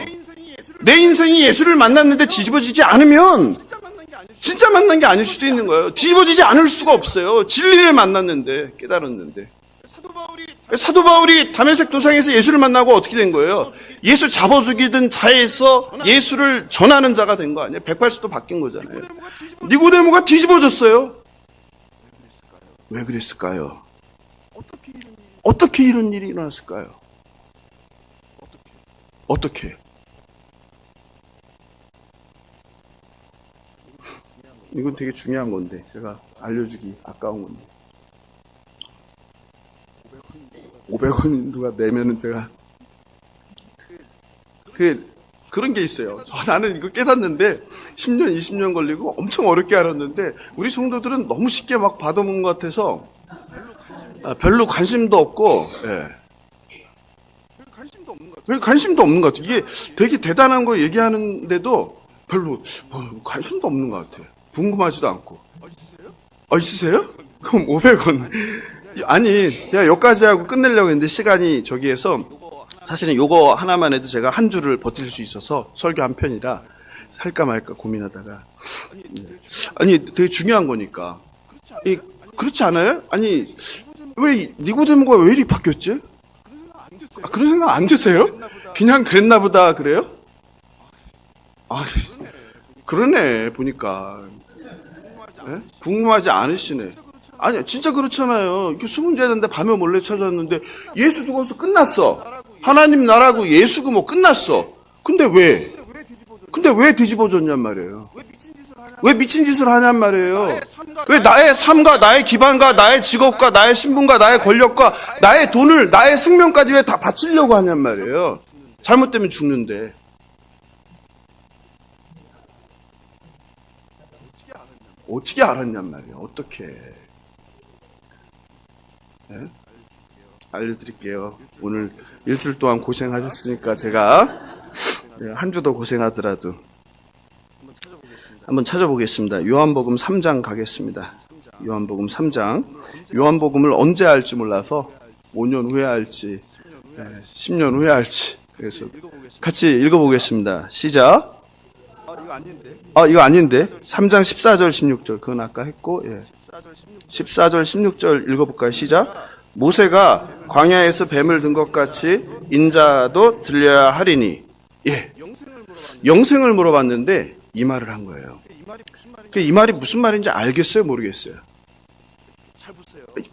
내 인생이 예수를 만났는데 뒤집어지지 않으면 진짜 만난 게 아닐 수도 있는 거예요. 뒤집어지지 않을 수가 없어요. 진리를 만났는데, 깨달았는데. 사도 바울이 다메섹 도상에서 예수를 만나고 어떻게 된 거예요? 예수 잡아 죽이던 자에서 예수를 전하는 자가 된 거 아니에요? 180도 바뀐 거잖아요. 니고데모가 뒤집어졌어요. 왜 그랬을까요? 어떻게 이런 일이 일어났을까요? 어떻게? 이건 되게 중요한 건데 제가 알려주기 아까운 건데 500원 누가 내면은 제가 그런 게 있어요. 나는 이거 깨닫는데 10년 20년 걸리고 엄청 어렵게 알았는데 우리 성도들은 너무 쉽게 막 받아먹는 것 같아서 별로 관심도 없고 관심도 없는 것 같아요. 이게 되게 대단한 거 얘기하는데도 별로 관심도 없는 것 같아요. 궁금하지도 않고. 있으세요? 그럼 500원. 아니, 내가 여기까지 하고 끝내려고 했는데 시간이 저기에서 사실은 요거 하나만 해도 제가 한 주를 버틸 수 있어서 설교 한 편이라 살까 말까 고민하다가. 아니, 되게 중요한 거니까. 그렇지 않아요? 아니, 왜, 니고데모가 왜 이리 바뀌었지? 그런 생각 안 드세요? 그냥 그랬나 보다, 그래요? 그러네, 보니까. 네? 궁금하지 않으시네. 아니, 진짜 그렇잖아요. 이렇게 수문제인데 밤에 몰래 찾았는데, 예수 죽어서 끝났어. 하나님 나라고 예수고 뭐 끝났어. 근데 왜 뒤집어졌냔 말이에요. 왜 미친 짓을 하냔 말이에요. 왜 나의 삶과 나의 기반과 나의 직업과 나의 신분과 나의 권력과 나의 돈을, 나의 생명까지 왜 다 바치려고 하냔 말이에요. 잘못되면 죽는데. 어떻게 알았냔 말이에요. 어떻게. 네? 알려드릴게요. 오늘 일주일 동안 고생하셨으니까 제가 한 주 더 고생하더라도 한번 찾아보겠습니다. 요한복음 3장 가겠습니다. 요한복음 3장. 요한복음을 언제 할지 몰라서 5년 후에 할지 10년 후에 할지 그래서 같이 읽어보겠습니다. 시작. 이거 아닌데 3장 14절 16절 그건 아까 했고 14절 16절 읽어볼까요? 시작. 모세가 광야에서 뱀을 든 것 같이 인자도 들려야 하리니 영생을 물어봤는데 이 말을 한 거예요. 이 말이 무슨 말인지 알겠어요? 모르겠어요?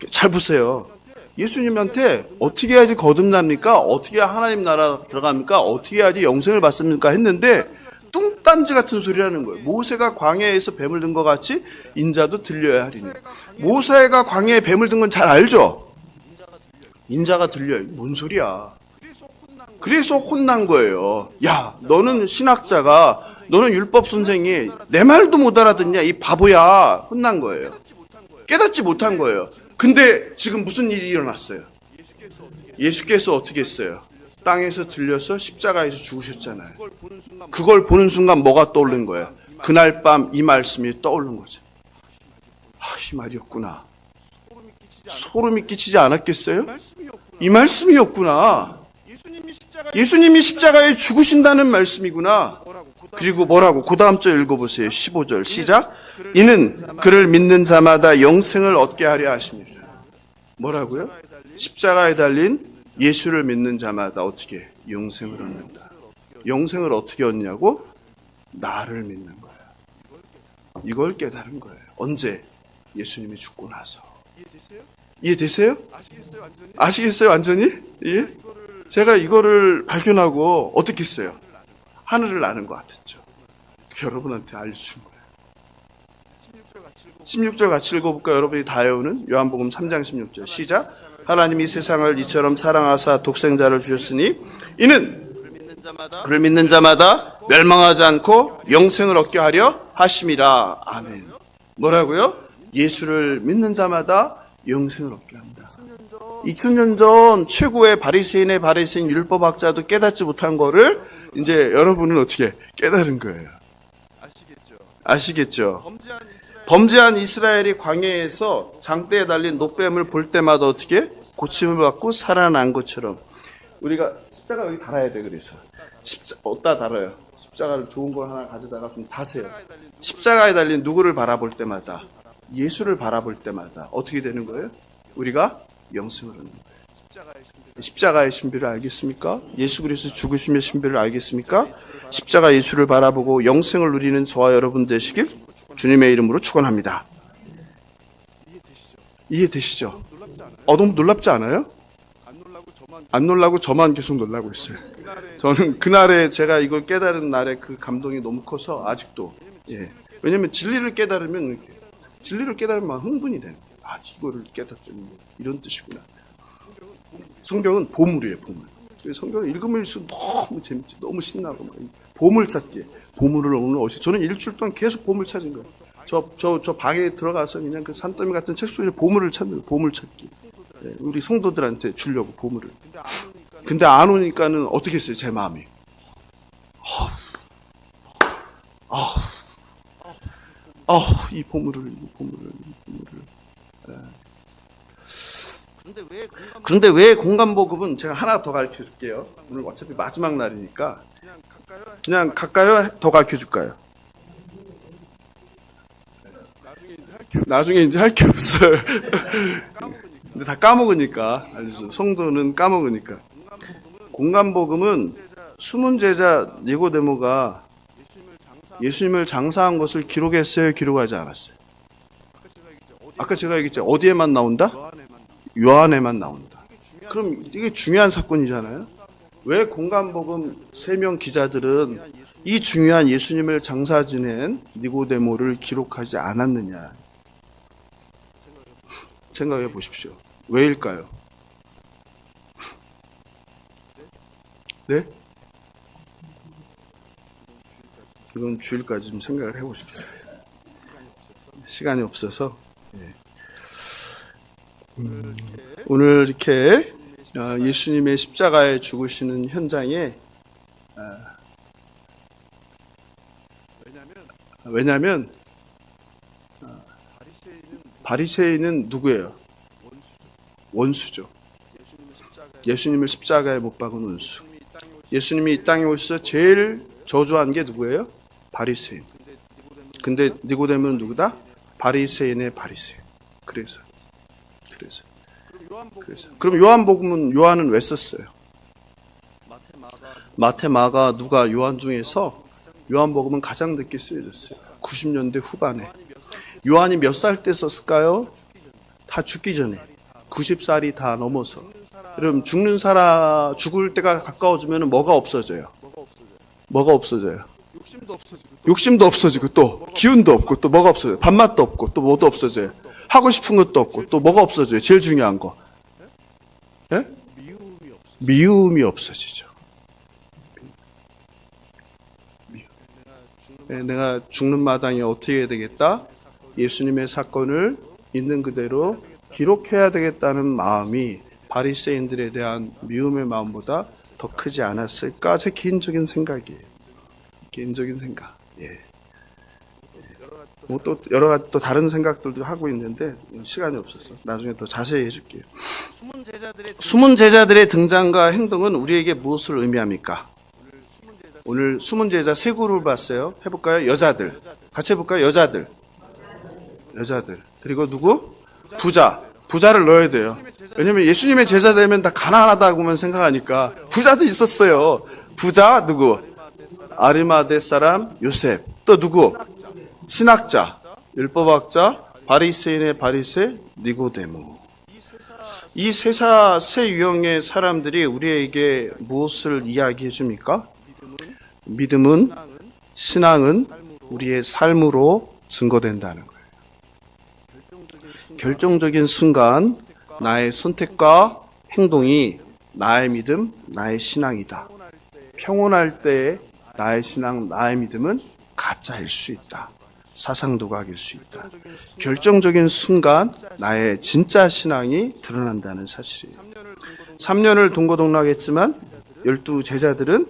잘 보세요. 예수님한테 어떻게 해야지 거듭납니까? 어떻게 해야 하나님 나라 들어갑니까? 어떻게 해야지 영생을 받습니까? 했는데 뚱딴지 같은 소리라는 거예요. 모세가 광야에서 뱀을 든 것 같이 인자도 들려야 하리니. 모세가 광야에 뱀을 든 건 잘 알죠? 인자가 들려요. 뭔 소리야. 그래서 혼난 거예요. 야, 너는 신학자가, 너는 율법 선생이 내 말도 못 알아듣냐? 이 바보야. 혼난 거예요. 깨닫지 못한 거예요. 근데 지금 무슨 일이 일어났어요? 예수께서 어떻게 했어요? 땅에서 들려서 십자가에서 죽으셨잖아요. 그걸 보는 순간 뭐가 떠오른 거예요? 그날 밤 이 말씀이 떠오른 거죠. 이 말이었구나. 소름이 끼치지 않았겠어요? 이 말씀이었구나. 예수님이 십자가에 죽으신다는 말씀이구나. 그리고 뭐라고? 그 다음 절 읽어보세요. 15절 시작. 이는 그를 믿는 자마다 영생을 얻게 하려 하십니다. 뭐라고요? 십자가에 달린 예수를 믿는 자마다 어떻게? 영생을 얻는다. 영생을 어떻게 얻냐고? 나를 믿는 거예요. 이걸 깨달은 거예요. 언제? 예수님이 죽고 나서. 이해되세요? 아시겠어요? 완전히? 예? 제가 이거를 발견하고 어떻게 했어요? 하늘을 나는 것 같았죠. 여러분한테 알려준 거예요. 16절 같이 읽어볼까요? 여러분이 다 외우는 요한복음 3장 16절 시작. 하나님이 세상을 이처럼 사랑하사 독생자를 주셨으니 이는 그를 믿는 자마다 멸망하지 않고 영생을 얻게 하려 하심이라. 아멘. 뭐라고요? 예수를 믿는 자마다 영생을 얻게 한다. 2000년 전 최고의 바리새인의 바리새인 율법학자도 깨닫지 못한 거를 이제 여러분은 어떻게 깨달은 거예요. 아시겠죠? 범죄한 이스라엘이 광야에서 장대에 달린 노뱀을 볼 때마다 어떻게 고침을 받고 살아난 것처럼 우리가 십자가 여기 달아야 돼. 그래서 어디다 달아요? 십자가를 좋은 걸 하나 가져다가 좀 다세요. 십자가에 달린 누구를 바라볼 때마다, 예수를 바라볼 때마다 어떻게 되는 거예요? 우리가 영생을 얻는 거예요. 십자가의 신비를 알겠습니까? 예수 그리스도 죽으심의 신비를 알겠습니까? 십자가 예수를 바라보고 영생을 누리는 저와 여러분 되시길 주님의 이름으로 축원합니다. 이해되시죠? 너무 놀랍지 않아요? 안 놀라고 저만 계속 놀라고 있어요. 저는 그날에 제가 이걸 깨달은 날에 그 감동이 너무 커서 아직도, 왜냐면 진리를 깨달으면 흥분이 되는 거예요. 이거를 깨닫더니 이런 뜻이구나. 성경은 보물이에요, 보물. 성경을 읽으면서 너무 재밌지, 너무 신나고 막 보물 찾기. 보물을 오늘 저는 일주일 동안 계속 보물 찾은 거예요. 저 방에 들어가서 그냥 그 산더미 같은 책 속에 보물을 찾는 거예요. 보물 찾기. 우리 성도들한테 주려고 보물을. 근데 안 오니까는 어떻게 했어요, 제 마음이. 이 보물을. 그런데 왜 공감복음은 제가 하나 더 가르쳐 줄게요. 오늘 어차피 마지막 날이니까. 그냥 갈까요? 더 가르쳐 줄까요? 나중에 이제 할 게 없어요. 근데 다 까먹으니까. 성도는 까먹으니까. 공감복음은 숨은 제자 니고데모가 예수님을 장사한 것을 기록했어요? 기록하지 않았어요? 아까 제가 얘기했죠. 어디에만 나온다? 요한에만 나온다. 그럼 이게 중요한 사건이잖아요. 왜 공감복음 3명 기자들은 이 중요한 예수님을 장사 지낸 니고데모를 기록하지 않았느냐? 생각해 보십시오. 왜일까요? 네? 이건 주일까지 좀 생각을 해보십시오. 시간이 없어서. 오늘 이렇게 예수님의 십자가에 죽으시는 현장에, 왜냐하면 바리새인은 누구예요? 원수죠. 예수님을 십자가에 못 박은 원수. 예수님이 이 땅에 오셔서 제일 저주한 게 누구예요? 바리새인. 근데 니고데모는 누구다? 바리새인의 바리새인. 그래서. 그럼 요한은 왜 썼어요? 마태, 마가, 누가, 요한 중에서 요한복음은 가장 늦게 쓰여졌어요. 90년대 후반에. 요한이 몇 살 때 썼을까요? 다 죽기 전에. 90살이 다 넘어서. 그럼 죽을 때가 가까워지면 뭐가 없어져요? 욕심도 없어지고 또 기운도 없고 또 뭐가 없어져요? 밥맛도 없고 또 뭐도 없어져요? 하고 싶은 것도 없고 또 뭐가 없어져요? 제일 중요한 거. 미움이 없어지죠. 내가 죽는 마당에 어떻게 해야 되겠다? 예수님의 사건을 있는 그대로 기록해야 되겠다는 마음이 바리새인들에 대한 미움의 마음보다 더 크지 않았을까? 제 개인적인 생각이에요. 개인적인 생각. 또 여러 가지 또 다른 생각들도 하고 있는데 시간이 없어서 나중에 더 자세히 해줄게요. 숨은 제자들의 등장과 행동은 우리에게 무엇을 의미합니까? 오늘 숨은 제자 세 그룹을 봤어요. 해볼까요? 여자들. 같이 해볼까요? 여자들. 그리고 누구? 부자를 넣어야 돼요. 왜냐면 예수님의 제자 되면 다 가난하다고만 생각하니까 부자도 있었어요. 부자 누구? 아리마대 사람 요셉. 또 누구? 신학자, 율법학자, 바리새인의 바리새 니고데모. 이 세 유형의 사람들이 우리에게 무엇을 이야기해 줍니까? 믿음은, 신앙은 우리의 삶으로 증거된다는 거예요. 결정적인 순간 나의 선택과 행동이 나의 믿음, 나의 신앙이다. 평온할 때 나의 신앙, 나의 믿음은 가짜일 수 있다. 사상도가 길 수 있다. 결정적인 순간 나의 진짜 신앙이 드러난다는 사실이에요. 3년을 동고동락했지만 12 제자들은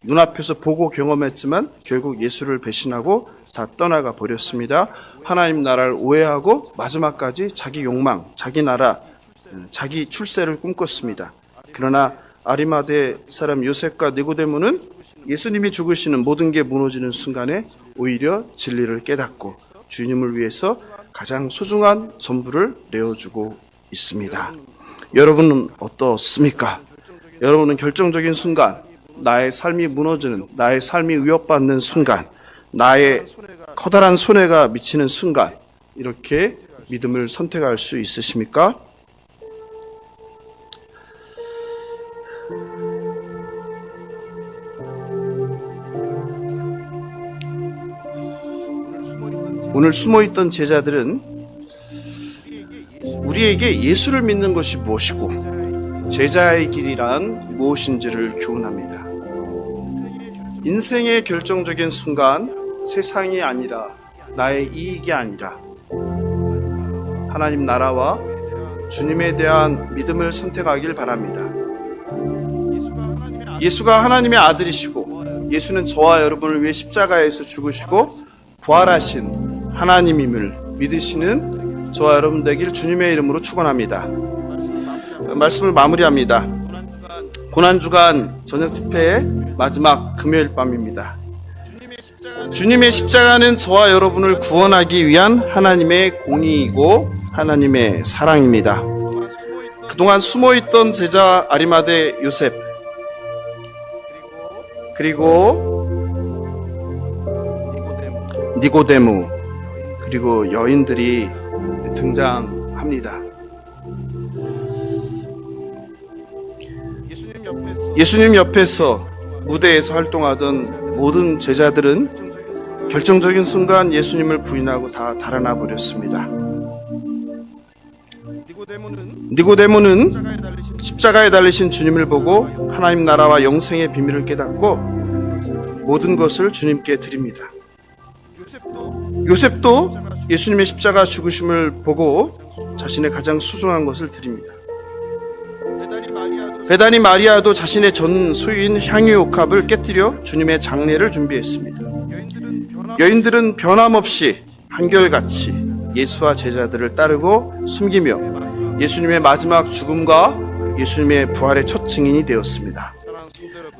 눈앞에서 보고 경험했지만 결국 예수를 배신하고 다 떠나가 버렸습니다. 하나님 나라를 오해하고 마지막까지 자기 욕망, 자기 나라, 자기 출세를 꿈꿨습니다. 그러나 아리마대 사람 요셉과 니고데모는 예수님이 죽으시는 모든 게 무너지는 순간에 오히려 진리를 깨닫고 주님을 위해서 가장 소중한 전부를 내어주고 있습니다. 여러분은 어떻습니까? 여러분은 결정적인 순간, 나의 삶이 무너지는, 나의 삶이 위협받는 순간, 나의 커다란 손해가 미치는 순간 이렇게 믿음을 선택할 수 있으십니까? 오늘 숨어있던 제자들은 우리에게 예수를 믿는 것이 무엇이고 제자의 길이란 무엇인지를 교훈합니다. 인생의 결정적인 순간, 세상이 아니라 나의 이익이 아니라 하나님 나라와 주님에 대한 믿음을 선택하길 바랍니다. 예수가 하나님의 아들이시고 예수는 저와 여러분을 위해 십자가에서 죽으시고 부활하신 하나님임을 믿으시는 저와 여러분 되길 주님의 이름으로 축원합니다. 말씀을 마무리합니다. 고난주간 저녁 집회의 마지막 금요일 밤입니다. 주님의 십자가는 저와 여러분을 구원하기 위한 하나님의 공의이고 하나님의 사랑입니다. 그동안 숨어있던 제자 아리마대 요셉, 그리고 니고데모, 그리고 여인들이 등장합니다. 예수님 옆에서 무대에서 활동하던 모든 제자들은 결정적인 순간 예수님을 부인하고 다 달아나 버렸습니다. 니고데모는 십자가에 달리신 주님을 보고 하나님 나라와 영생의 비밀을 깨닫고 모든 것을 주님께 드립니다. 요셉도 예수님의 십자가 죽으심을 보고 자신의 가장 소중한 것을 드립니다. 베다니 마리아도 자신의 전 소유인 향유옥합을 깨뜨려 주님의 장례를 준비했습니다. 여인들은 변함없이 한결같이 예수와 제자들을 따르고 숨기며 예수님의 마지막 죽음과 예수님의 부활의 첫 증인이 되었습니다.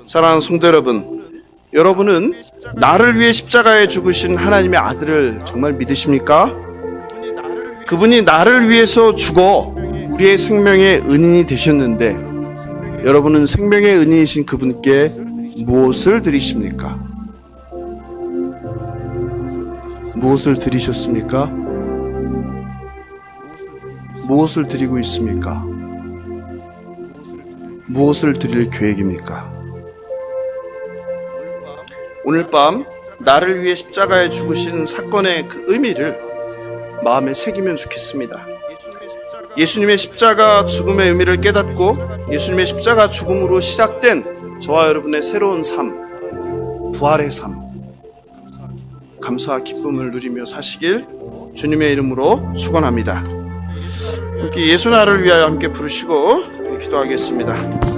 사랑하는 성도 여러분, 여러분은 나를 위해 십자가에 죽으신 하나님의 아들을 정말 믿으십니까? 그분이 나를 위해서 죽어 우리의 생명의 은인이 되셨는데 여러분은 생명의 은인이신 그분께 무엇을 드리십니까? 무엇을 드리셨습니까? 무엇을 드리고 있습니까? 무엇을 드릴 계획입니까? 오늘 밤 나를 위해 십자가에 죽으신 사건의 그 의미를 마음에 새기면 좋겠습니다. 예수님의 십자가 죽음의 의미를 깨닫고 예수님의 십자가 죽음으로 시작된 저와 여러분의 새로운 삶, 부활의 삶, 감사와 기쁨을 누리며 사시길 주님의 이름으로 축원합니다. 함께 예수 나를 위하여 함께 부르시고 기도하겠습니다.